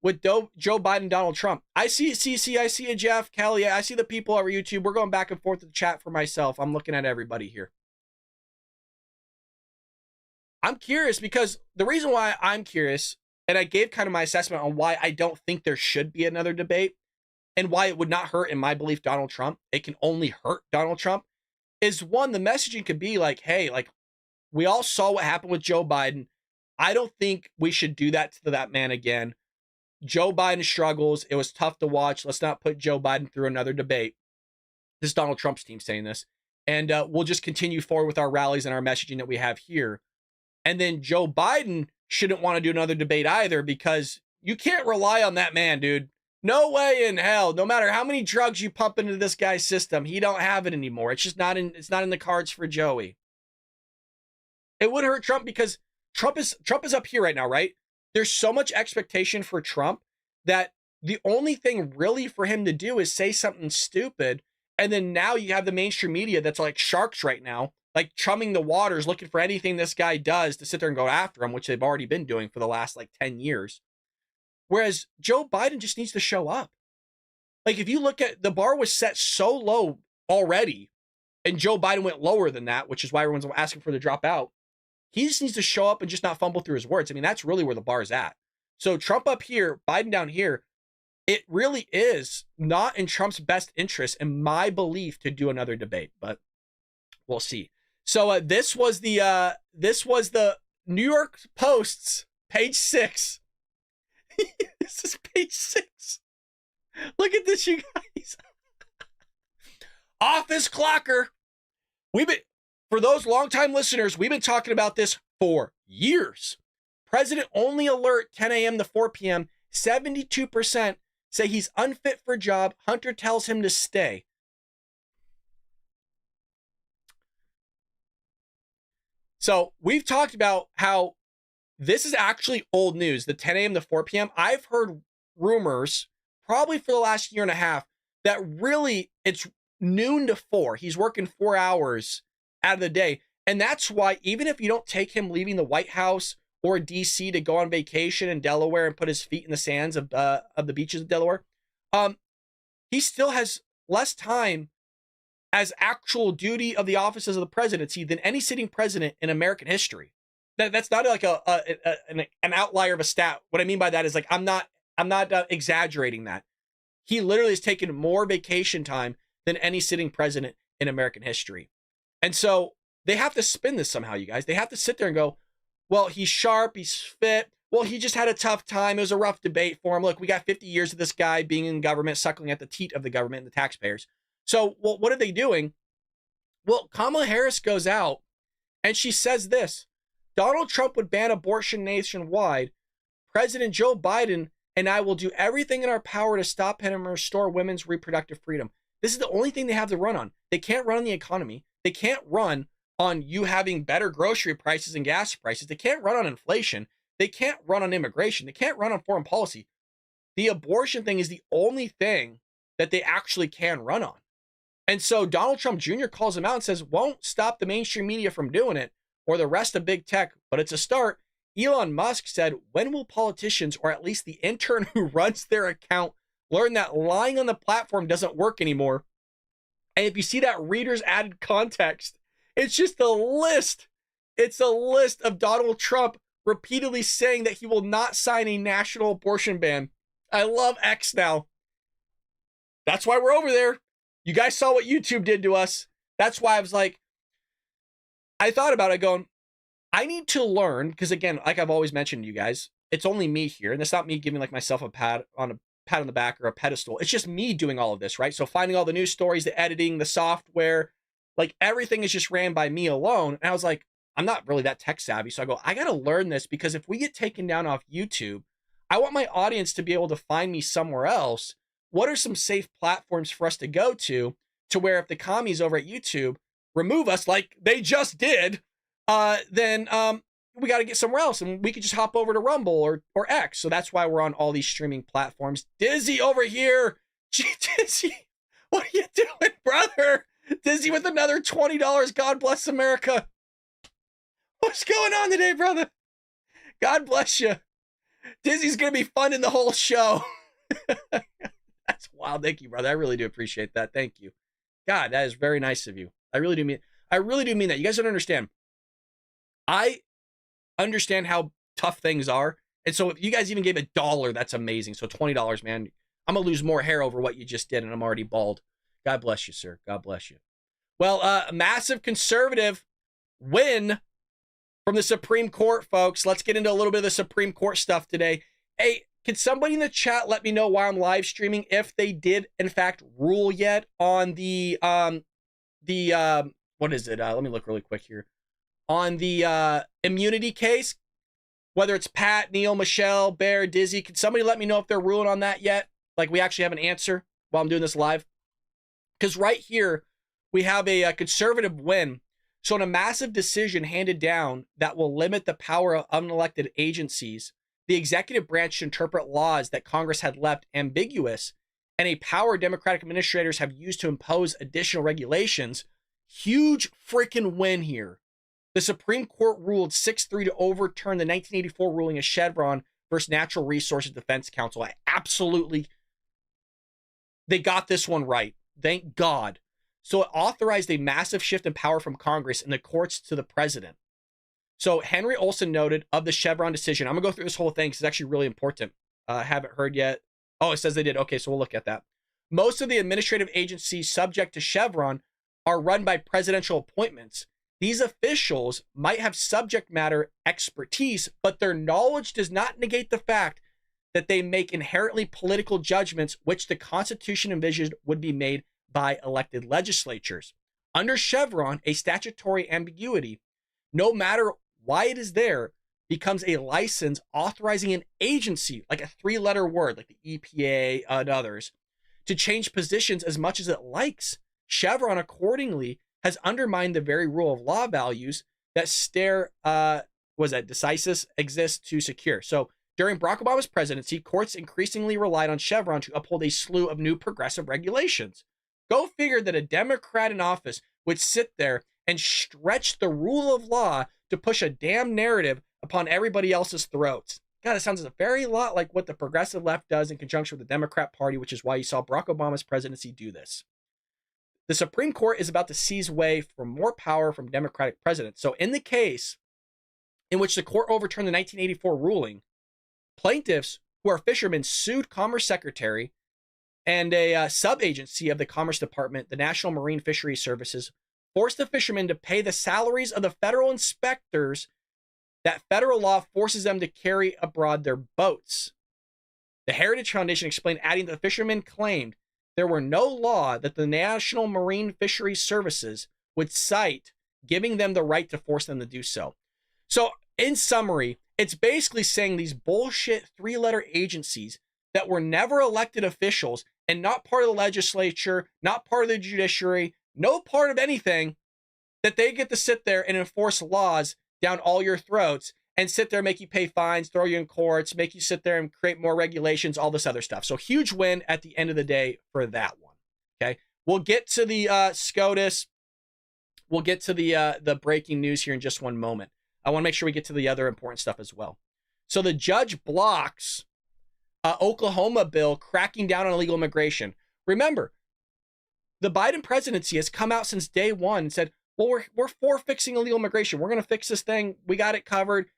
Speaker 1: with Joe Biden and Donald Trump? I see CC, I see a Jeff, Kelly, I see the people over YouTube. We're going back and forth in the chat for myself. I'm looking at everybody here. I'm curious because the reason why I'm curious, and I gave kind of my assessment on why I don't think there should be another debate and why it would not hurt, in my belief, Donald Trump. It can only hurt Donald Trump. Is one, the messaging could be like, hey, like, we all saw what happened with Joe Biden. I don't think we should do that to that man again. Joe Biden struggles. It was tough to watch. Let's not put Joe Biden through another debate. This is Donald Trump's team saying this. And we'll just continue forward with our rallies and our messaging that we have here. And then Joe Biden shouldn't want to do another debate either, because you can't rely on that man, dude. No way in hell. No matter how many drugs you pump into this guy's system, he don't have it anymore. It's just not in the cards for Joey. It would hurt Trump because Trump is up here right now, right? There's so much expectation for Trump that the only thing really for him to do is say something stupid. And then now you have the mainstream media that's like sharks right now, like chumming the waters, looking for anything this guy does to sit there and go after him, which they've already been doing for the last like 10 years. Whereas Joe Biden just needs to show up. Like, if you look at, the bar was set so low already, and Joe Biden went lower than that, which is why everyone's asking for the drop out. He just needs to show up and just not fumble through his words. I mean, that's really where the bar is at. So Trump up here, Biden down here, it really is not in Trump's best interest, in my belief, to do another debate, but we'll see. So this was the New York Post's page 6. This is page 6. Look at this, you guys. Office clocker. For those longtime listeners, we've been talking about this for years. President only alert 10 a.m. to 4 p.m. 72% say he's unfit for job. Hunter tells him to stay. So we've talked about how this is actually old news, the 10 a.m. to 4 p.m. I've heard rumors, probably for the last year and a half, that really it's noon to 4. He's working 4 hours out of the day. And that's why, even if you don't take him leaving the White House or DC to go on vacation in Delaware and put his feet in the sands of the beaches of Delaware, he still has less time as actual duty of the offices of the presidency than any sitting president in American history. That's not like an outlier of a stat. What I mean by that is, like, I'm not exaggerating that. He literally has taken more vacation time than any sitting president in American history. And so they have to spin this somehow, you guys. They have to sit there and go, well, he's sharp, he's fit. Well, he just had a tough time. It was a rough debate for him. Look, we got 50 years of this guy being in government, suckling at the teat of the government and the taxpayers. So, well, what are they doing? Well, Kamala Harris goes out and she says this: Donald Trump would ban abortion nationwide. President Joe Biden and I will do everything in our power to stop him and restore women's reproductive freedom. This is the only thing they have to run on. They can't run on the economy. They can't run on you having better grocery prices and gas prices. They can't run on inflation. They can't run on immigration. They can't run on foreign policy. The abortion thing is the only thing that they actually can run on. And so Donald Trump Jr. calls him out and says, won't stop the mainstream media from doing it or the rest of big tech, but it's a start. Elon Musk said, when will politicians, or at least the intern who runs their account, learn that lying on the platform doesn't work anymore? And if you see that reader's added context, it's just a list. It's a list of Donald Trump repeatedly saying that he will not sign a national abortion ban. I love X now. That's why we're over there. You guys saw what YouTube did to us. That's why I was like, I thought about it going, I need to learn, because again, like I've always mentioned to you guys, it's only me here, and it's not me giving like myself a pat on the back or a pedestal. It's just me doing all of this, right? So finding all the news stories, the editing, the software, like everything is just ran by me alone. And I was like, I'm not really that tech savvy. So I go, I got to learn this, because if we get taken down off YouTube, I want my audience to be able to find me somewhere else. What are some safe platforms for us to go to where if the commies over at YouTube remove us like they just did, then we got to get somewhere else, and we could just hop over to Rumble or X. So that's why we're on all these streaming platforms. Dizzy over here. Gee, Dizzy, what are you doing, brother? Dizzy with another $20. God bless America. What's going on today, brother? God bless you. Dizzy's going to be funding the whole show. That's wild. Thank you, brother. I really do appreciate that. Thank you. God, that is very nice of you. I really do mean that. You guys don't understand. I understand how tough things are. And so if you guys even gave $1, that's amazing. So $20, man. I'm going to lose more hair over what you just did, and I'm already bald. God bless you, sir. God bless you. Well, a massive conservative win from the Supreme Court, folks. Let's get into a little bit of the Supreme Court stuff today. Hey, can somebody in the chat let me know why I'm live streaming, if they did, in fact, rule yet on the what is it? Let me look really quick here. On the immunity case, whether it's Pat, Neil, Michelle, Bear, Dizzy, can somebody let me know if they're ruling on that yet? Like, we actually have an answer while I'm doing this live? Because right here, we have a conservative win. So in a massive decision handed down that will limit the power of unelected agencies, the executive branch to interpret laws that Congress had left ambiguous, and a power Democratic administrators have used to impose additional regulations. Huge freaking win here. The Supreme Court ruled 6-3 to overturn the 1984 ruling of Chevron versus Natural Resources Defense Council. They got this one right. Thank God. So it authorized a massive shift in power from Congress and the courts to the president. So Henry Olson noted of the Chevron decision. I'm going to go through this whole thing because it's actually really important. Haven't heard yet. Oh, it says they did. Okay, so we'll look at that. Most of the administrative agencies subject to Chevron are run by presidential appointments. These officials might have subject matter expertise, but their knowledge does not negate the fact that they make inherently political judgments, which the Constitution envisioned would be made by elected legislatures. Under Chevron, a statutory ambiguity, no matter why it is there, becomes a license authorizing an agency, like a three-letter word, like the EPA and others, to change positions as much as it likes. Chevron, accordingly, has undermined the very rule of law values that decisis exists to secure. So during Barack Obama's presidency, courts increasingly relied on Chevron to uphold a slew of new progressive regulations. Go figure that a Democrat in office would sit there and stretch the rule of law to push a damn narrative upon everybody else's throats. God, it sounds a very lot like what the progressive left does in conjunction with the Democrat Party, which is why you saw Barack Obama's presidency do this. The Supreme Court is about to seize away for more power from Democratic presidents. So in the case in which the court overturned the 1984 ruling, plaintiffs who are fishermen sued Commerce Secretary and a sub-agency of the Commerce Department, the National Marine Fisheries Services, forced the fishermen to pay the salaries of the federal inspectors that federal law forces them to carry abroad their boats. The Heritage Foundation explained, adding that the fishermen claimed there were no law that the National Marine Fisheries Services would cite giving them the right to force them to do so. So, in summary, it's basically saying these bullshit three-letter agencies that were never elected officials and not part of the legislature, not part of the judiciary, no part of anything, that they get to sit there and enforce laws down all your throats and sit there, make you pay fines, throw you in courts, make you sit there and create more regulations, all this other stuff. So huge win at the end of the day for that one. Okay. We'll get to the SCOTUS. We'll get to the breaking news here in just one moment. I want to make sure we get to the other important stuff as well. So the judge blocks Oklahoma bill cracking down on illegal immigration. Remember, the Biden presidency has come out since day one and said, well, we're for fixing illegal immigration. We're going to fix this thing. We got it covered.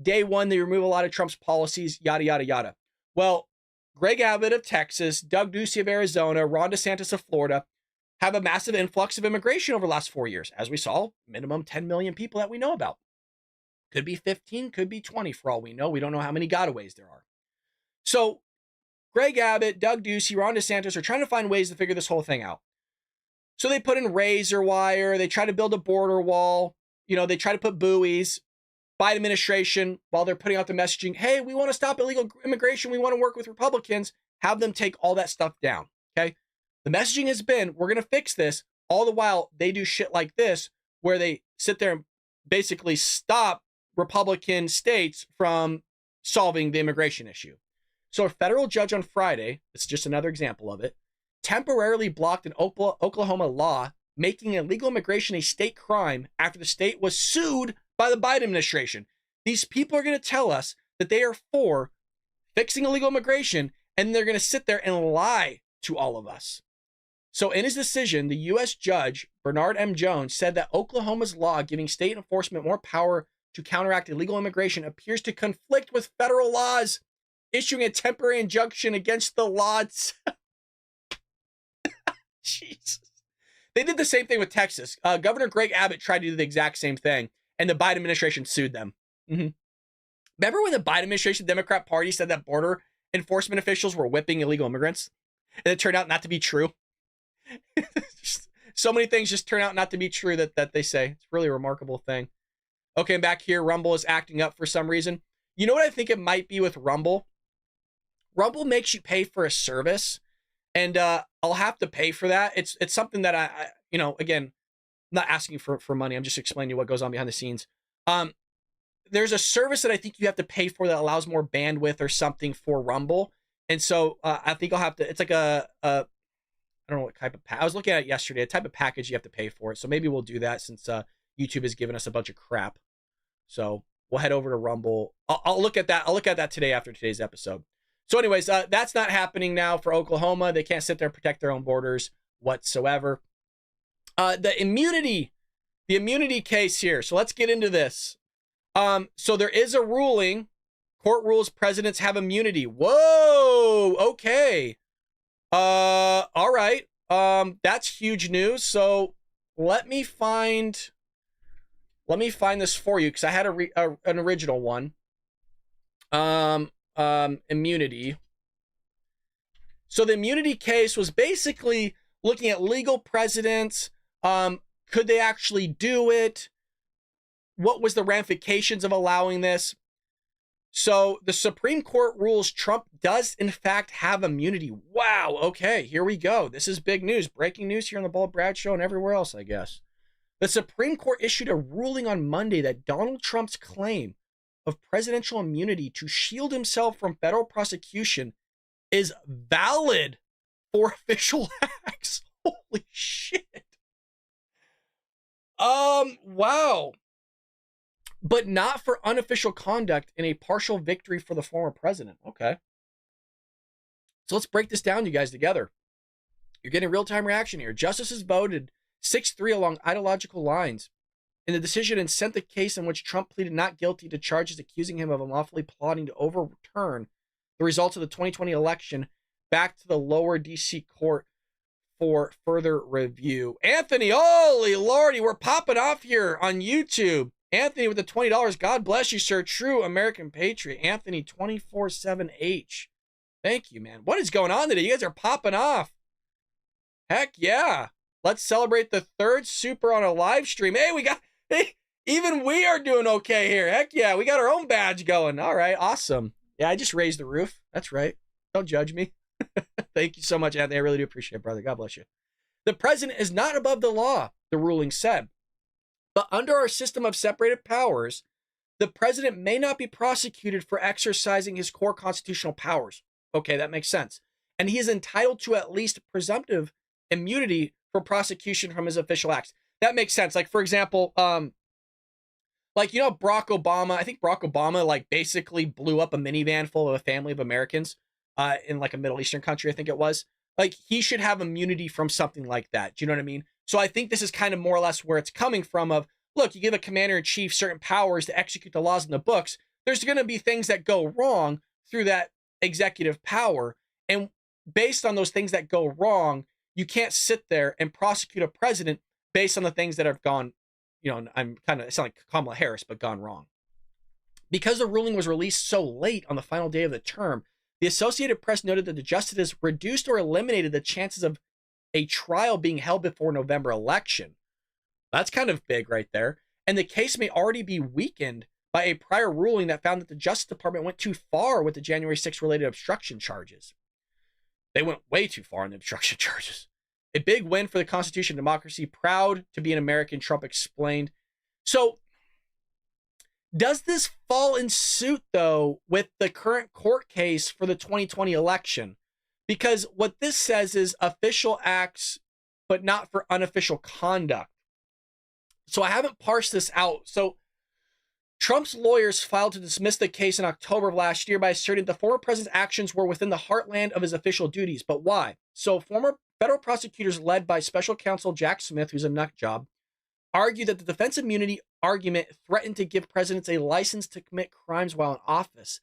Speaker 1: Day one, they remove a lot of Trump's policies, yada, yada, yada. Well, Greg Abbott of Texas, Doug Ducey of Arizona, Ron DeSantis of Florida have a massive influx of immigration over the last 4 years. As we saw, minimum 10 million people that we know about. Could be 15, could be 20 for all we know. We don't know how many gotaways there are. So Greg Abbott, Doug Ducey, Ron DeSantis are trying to find ways to figure this whole thing out. So they put in razor wire. They try to build a border wall. They try to put buoys. Biden administration, while they're putting out the messaging, hey, we want to stop illegal immigration. We want to work with Republicans. Have them take all that stuff down. Okay. The messaging has been, we're going to fix this. All the while they do shit like this, where they sit there and basically stop Republican states from solving the immigration issue. So a federal judge on Friday, this is just another example of it, temporarily blocked an Oklahoma law making illegal immigration a state crime after the state was sued by the Biden administration. These people are going to tell us that they are for fixing illegal immigration, and they're going to sit there and lie to all of us. So in his decision, the U.S. Judge Bernard M. Jones said that Oklahoma's law giving state enforcement more power to counteract illegal immigration appears to conflict with federal laws, issuing a temporary injunction against the law. Jesus. They did the same thing with Texas. Governor Greg Abbott tried to do the exact same thing, and the Biden administration sued them. Remember when the Biden administration Democrat Party said that border enforcement officials were whipping illegal immigrants? And it turned out not to be true. So many things just turn out not to be true that they say. It's really a remarkable thing. Okay, I'm back here. Rumble is acting up for some reason. You know what I think it might be with Rumble? Rumble makes you pay for a service, and I'll have to pay for that. It's something that I again, I'm not asking for money. I'm just explaining to you what goes on behind the scenes. There's a service that I think you have to pay for that allows more bandwidth or something for Rumble. And so I think I'll have to, it's like I don't know what type of, I was looking at it yesterday, a type of package you have to pay for it. So maybe we'll do that since YouTube has given us a bunch of crap. So we'll head over to Rumble. I'll look at that. I'll look at that today after today's episode. So anyways, that's not happening now for Oklahoma. They can't sit there and protect their own borders whatsoever. The immunity case here. So let's get into this. So there is a ruling. Court rules presidents have immunity. Whoa. Okay. All right. That's huge news. So let me find this for you because I had an original one. Immunity. So the immunity case was basically looking at legal presidents. Could they actually do it? What was the ramifications of allowing this? So the Supreme Court rules Trump does in fact have immunity. Wow. Okay, here we go. This is big news. Breaking news here on the Bald Brad Show and everywhere else, I guess. The Supreme Court issued a ruling on Monday that Donald Trump's claim of presidential immunity to shield himself from federal prosecution is valid for official acts. Holy shit. Wow. But not for unofficial conduct in a partial victory for the former president. Okay. So let's break this down, you guys, together. You're getting real-time reaction here. Justices voted 6-3 along ideological lines in the decision and sent the case in which Trump pleaded not guilty to charges accusing him of unlawfully plotting to overturn the results of the 2020 election back to the lower D.C. court for further review. Anthony, holy lordy, we're popping off here on YouTube. Anthony with the $20. God bless you, sir. True American patriot. Anthony 247H. Thank you, man. What is going on today? You guys are popping off. Heck yeah. Let's celebrate the third super on a live stream. Hey, even we are doing okay here. Heck yeah. We got our own badge going. All right. Awesome. Yeah, I just raised the roof. That's right. Don't judge me. Thank you so much, Anthony. I really do appreciate it, brother. God bless you. The president is not above the law, the ruling said. But under our system of separated powers, the president may not be prosecuted for exercising his core constitutional powers. Okay, that makes sense. And he is entitled to at least presumptive immunity for prosecution from his official acts. That makes sense. Like, for example, like, you know, Barack Obama, I think Barack Obama, like, basically blew up a minivan full of a family of Americans in, like, a Middle Eastern country, I think it was. Like, he should have immunity from something like that. Do you know what I mean? So I think this is kind of more or less where it's coming from of, look, you give a commander-in-chief certain powers to execute the laws in the books. There's going to be things that go wrong through that executive power. And based on those things that go wrong, you can't sit there and prosecute a president based on the things that have gone, you know, I'm kind of, I sound like Kamala Harris, but gone wrong. Because the ruling was released so late on the final day of the term, the Associated Press noted that the justices reduced or eliminated the chances of a trial being held before November election. That's kind of big right there. And the case may already be weakened by a prior ruling that found that the Justice Department went too far with the January 6th related obstruction charges. They went way too far in the obstruction charges. A big win for the Constitution and democracy. Proud to be an American, Trump explained. So, does this fall in suit, though, with the current court case for the 2020 election? Because what this says is official acts, but not for unofficial conduct. So I haven't parsed this out. So Trump's lawyers filed to dismiss the case in October of last year by asserting the former president's actions were within the heartland of his official duties. But why? So former federal prosecutors led by special counsel Jack Smith, who's a nut job, argued that the defense immunity argument threatened to give presidents a license to commit crimes while in office.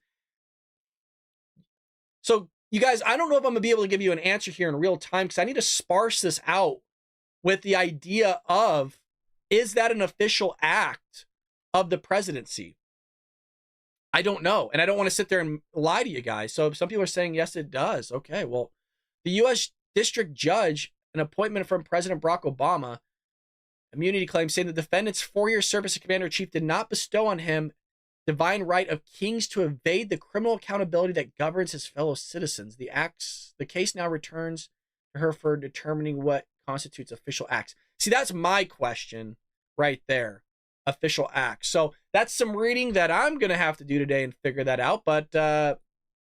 Speaker 1: So, you guys, I don't know if I'm going to be able to give you an answer here in real time because I need to sparse this out with the idea of, is that an official act of the presidency? I don't know. And I don't want to sit there and lie to you guys. So some people are saying, yes, it does. Okay, well, the U.S. District Judge, an appointment from President Barack Obama, immunity claims saying the defendant's 4-year service as commander-in-chief did not bestow on him divine right of kings to evade the criminal accountability that governs his fellow citizens. The case now returns to her for determining what constitutes official acts. See, that's my question right there. Official acts. So that's some reading that I'm going to have to do today and figure that out. But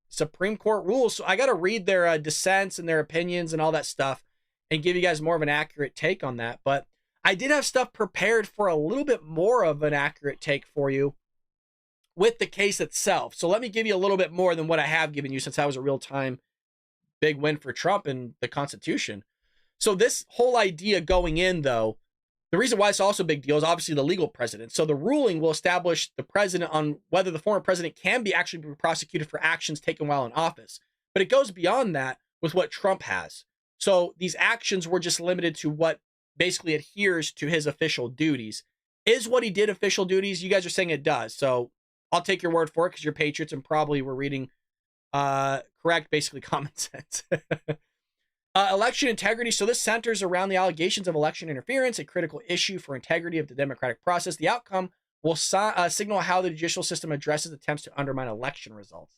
Speaker 1: Supreme Court rules. So I got to read their dissents and their opinions and all that stuff and give you guys more of an accurate take on that. But I did have stuff prepared for a little bit more of an accurate take for you with the case itself. So let me give you a little bit more than what I have given you, since that was a real-time big win for Trump and the Constitution. So this whole idea going in, though, the reason why it's also a big deal is obviously the legal precedent. So the ruling will establish the president on whether the former president can be actually be prosecuted for actions taken while in office. But it goes beyond that with what Trump has. So these actions were just limited to what basically adheres to his official duties. Is what he did official duties? You guys are saying it does. So I'll take your word for it because you're patriots and probably were reading correct, basically common sense. Election integrity. So this centers around the allegations of election interference, a critical issue for integrity of the democratic process. The outcome will signal how the judicial system addresses attempts to undermine election results.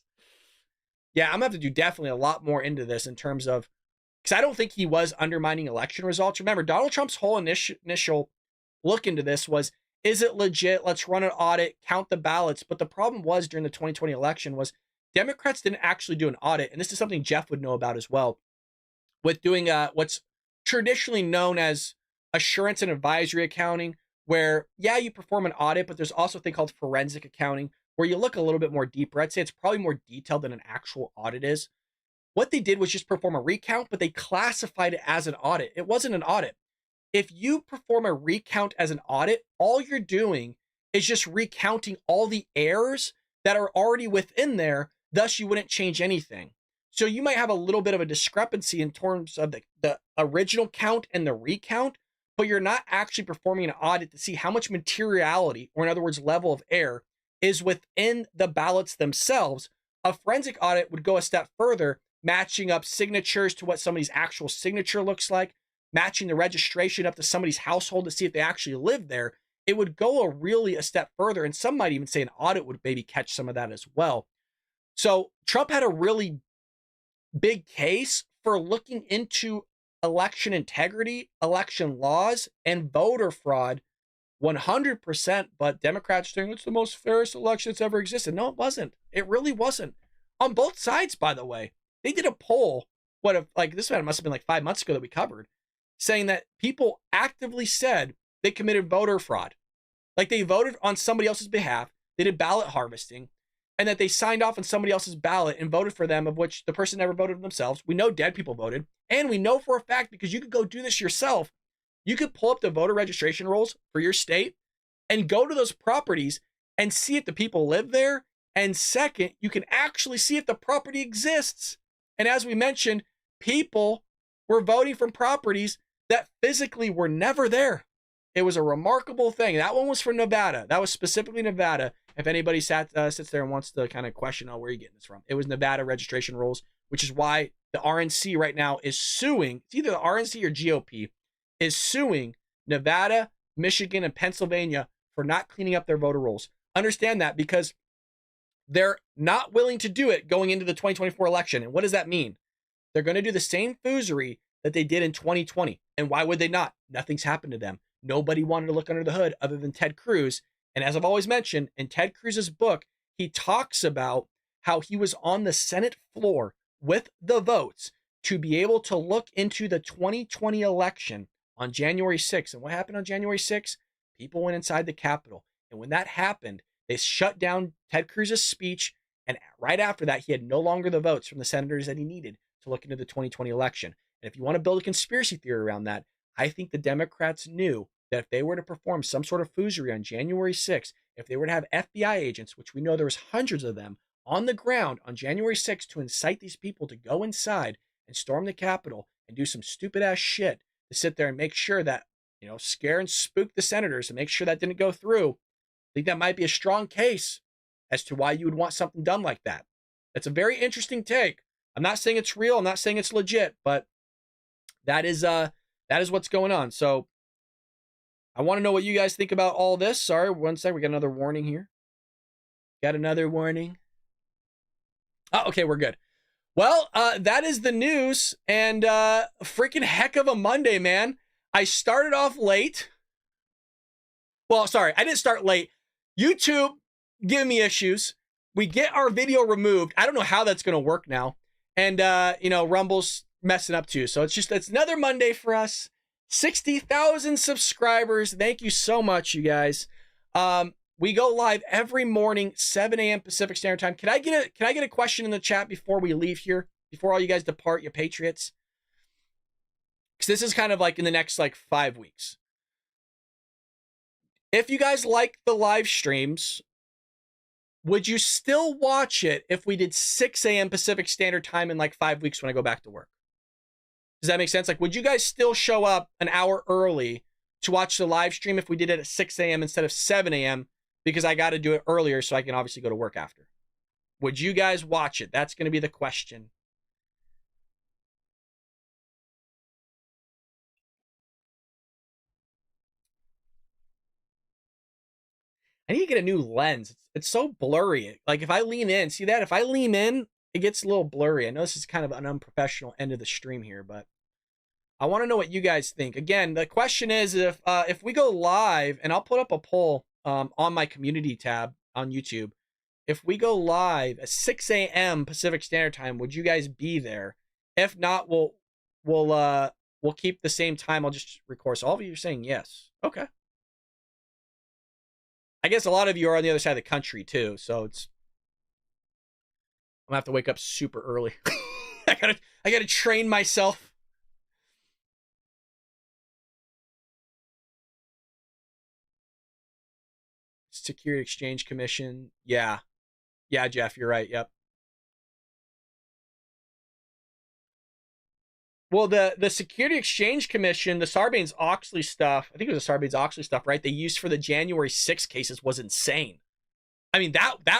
Speaker 1: Yeah, I'm going to have to do definitely a lot more into this in terms of, because I don't think he was undermining election results. Remember, Donald Trump's whole initial look into this was, is it legit? Let's run an audit, count the ballots. But the problem was during the 2020 election was Democrats didn't actually do an audit. And this is something Jeff would know about as well, with doing what's traditionally known as assurance and advisory accounting, where, yeah, you perform an audit, but there's also a thing called forensic accounting, where you look a little bit more deeper. I'd say it's probably more detailed than an actual audit is. What they did was just perform a recount, but they classified it as an audit. It wasn't an audit. If you perform a recount as an audit, all you're doing is just recounting all the errors that are already within there. Thus, you wouldn't change anything. So you might have a little bit of a discrepancy in terms of the original count and the recount, but you're not actually performing an audit to see how much materiality, or in other words, level of error, is within the ballots themselves. A forensic audit would go a step further, matching up signatures to what somebody's actual signature looks like, matching the registration up to somebody's household to see if they actually live there. It would go a step further, and some might even say an audit would maybe catch some of that as well. So Trump had a really big case for looking into election integrity, election laws, and voter fraud 100%, but Democrats saying it's the most fairest election that's ever existed. No, it wasn't. It really wasn't. On both sides, by the way. They did a poll, this one must have been like 5 months ago that we covered, saying that people actively said they committed voter fraud. Like they voted on somebody else's behalf, they did ballot harvesting, and that they signed off on somebody else's ballot and voted for them, of which the person never voted for themselves. We know dead people voted, and we know for a fact, because you could go do this yourself, you could pull up the voter registration rolls for your state and go to those properties and see if the people live there. And second, you can actually see if the property exists. And as we mentioned, people were voting from properties that physically were never there. It was a remarkable thing. That one was from Nevada. That was specifically Nevada. If anybody sits there and wants to kind of question, where are you getting this from? It was Nevada registration rolls, which is why the RNC right now is suing. It's either the RNC or GOP is suing Nevada, Michigan, and Pennsylvania for not cleaning up their voter rolls. Understand that, because they're not willing to do it going into the 2024 election. And what does that mean? They're going to do the same foozery that they did in 2020. And why would they not? Nothing's happened to them. Nobody wanted to look under the hood other than Ted Cruz. And as I've always mentioned, in Ted Cruz's book, he talks about how he was on the Senate floor with the votes to be able to look into the 2020 election on January 6th. And what happened on January 6th? People went inside the Capitol. And when that happened, they shut down Ted Cruz's speech. And right after that, he had no longer the votes from the senators that he needed to look into the 2020 election. And if you want to build a conspiracy theory around that, I think the Democrats knew that if they were to perform some sort of foozery on January 6th, if they were to have FBI agents, which we know there was hundreds of them on the ground on January 6th to incite these people to go inside and storm the Capitol and do some stupid ass shit to sit there and make sure that, scare and spook the senators and make sure that didn't go through, I think that might be a strong case as to why you would want something done like that. That's a very interesting take. I'm not saying it's real. I'm not saying it's legit, but that is what's going on. So I want to know what you guys think about all this. Sorry, one sec. We got another warning here. Got another warning. Oh, okay, we're good. Well, that is the news, and freaking heck of a Monday, man. I started off late. Well, sorry, I didn't start late. YouTube giving me issues. We get our video removed. I don't know how that's going to work now. And, Rumble's messing up too. So it's another Monday for us. 60,000 subscribers. Thank you so much, you guys. We go live every morning, 7 a.m. Pacific Standard Time. Can I get a question in the chat before we leave here? Before all you guys depart, you patriots? Because this is kind of like in the next 5 weeks. If you guys like the live streams, would you still watch it if we did 6 a.m. Pacific Standard Time in 5 weeks when I go back to work? Does that make sense? Would you guys still show up an hour early to watch the live stream if we did it at 6 a.m. instead of 7 a.m. because I got to do it earlier so I can obviously go to work after? Would you guys watch it? That's going to be the question. I need to get a new lens. It's so blurry. If I lean in, see that? If I lean in, it gets a little blurry. I know this is kind of an unprofessional end of the stream here, but I want to know what you guys think. Again, the question is if we go live, and I'll put up a poll on my community tab on YouTube. If we go live at 6 a.m. Pacific Standard Time, would you guys be there? If not, we'll keep the same time. I'll just record. So all of you are saying yes. Okay. I guess a lot of you are on the other side of the country too, so I'm gonna have to wake up super early. I gotta train myself. Security Exchange Commission. Yeah, Jeff, you're right. Yep. Well, the Security Exchange Commission, the Sarbanes-Oxley stuff, I think it was the Sarbanes-Oxley stuff, right? They used for the January 6 cases was insane. I mean, that's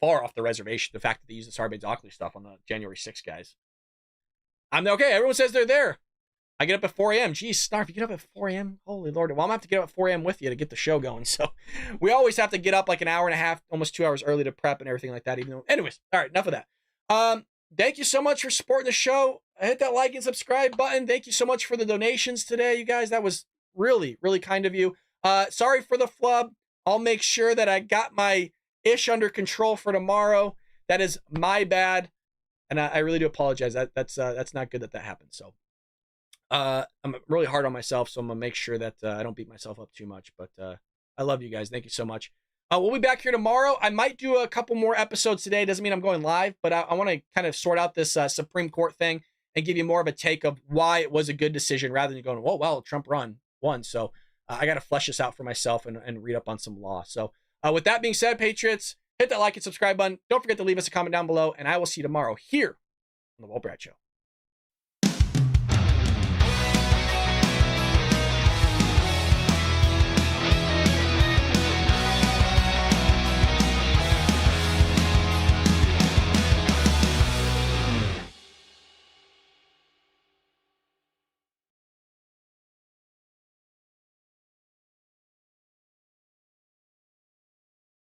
Speaker 1: far off the reservation. The fact that they used the Sarbanes-Oxley stuff on the January 6 guys. I'm okay. Everyone says they're there. I get up at 4 a.m. Geez, Snarf, you get up at 4 a.m. Holy Lord. Well, I'm gonna have to get up at 4 a.m. with you to get the show going. So we always have to get up an hour and a half, almost 2 hours early to prep and everything like that. Even though, anyways, all right, enough of that. Thank you so much for supporting the show. Hit that like and subscribe button. Thank you so much for the donations today, you guys. That was Really, really kind of you. Sorry for the flub. I'll make sure that I got my ish under control for tomorrow. That is my bad. And I really do apologize. That's not good that happened. So I'm really hard on myself, so I'm gonna make sure that I don't beat myself up too much. But I love you guys. Thank you so much. We'll be back here tomorrow. I might do a couple more episodes today. Doesn't mean I'm going live, but I want to kind of sort out this Supreme Court thing and give you more of a take of why it was a good decision rather than going, well, Trump won. So I got to flesh this out for myself and read up on some law. So with that being said, Patriots, hit that like and subscribe button. Don't forget to leave us a comment down below, and I will see you tomorrow here on The Will Brad Show.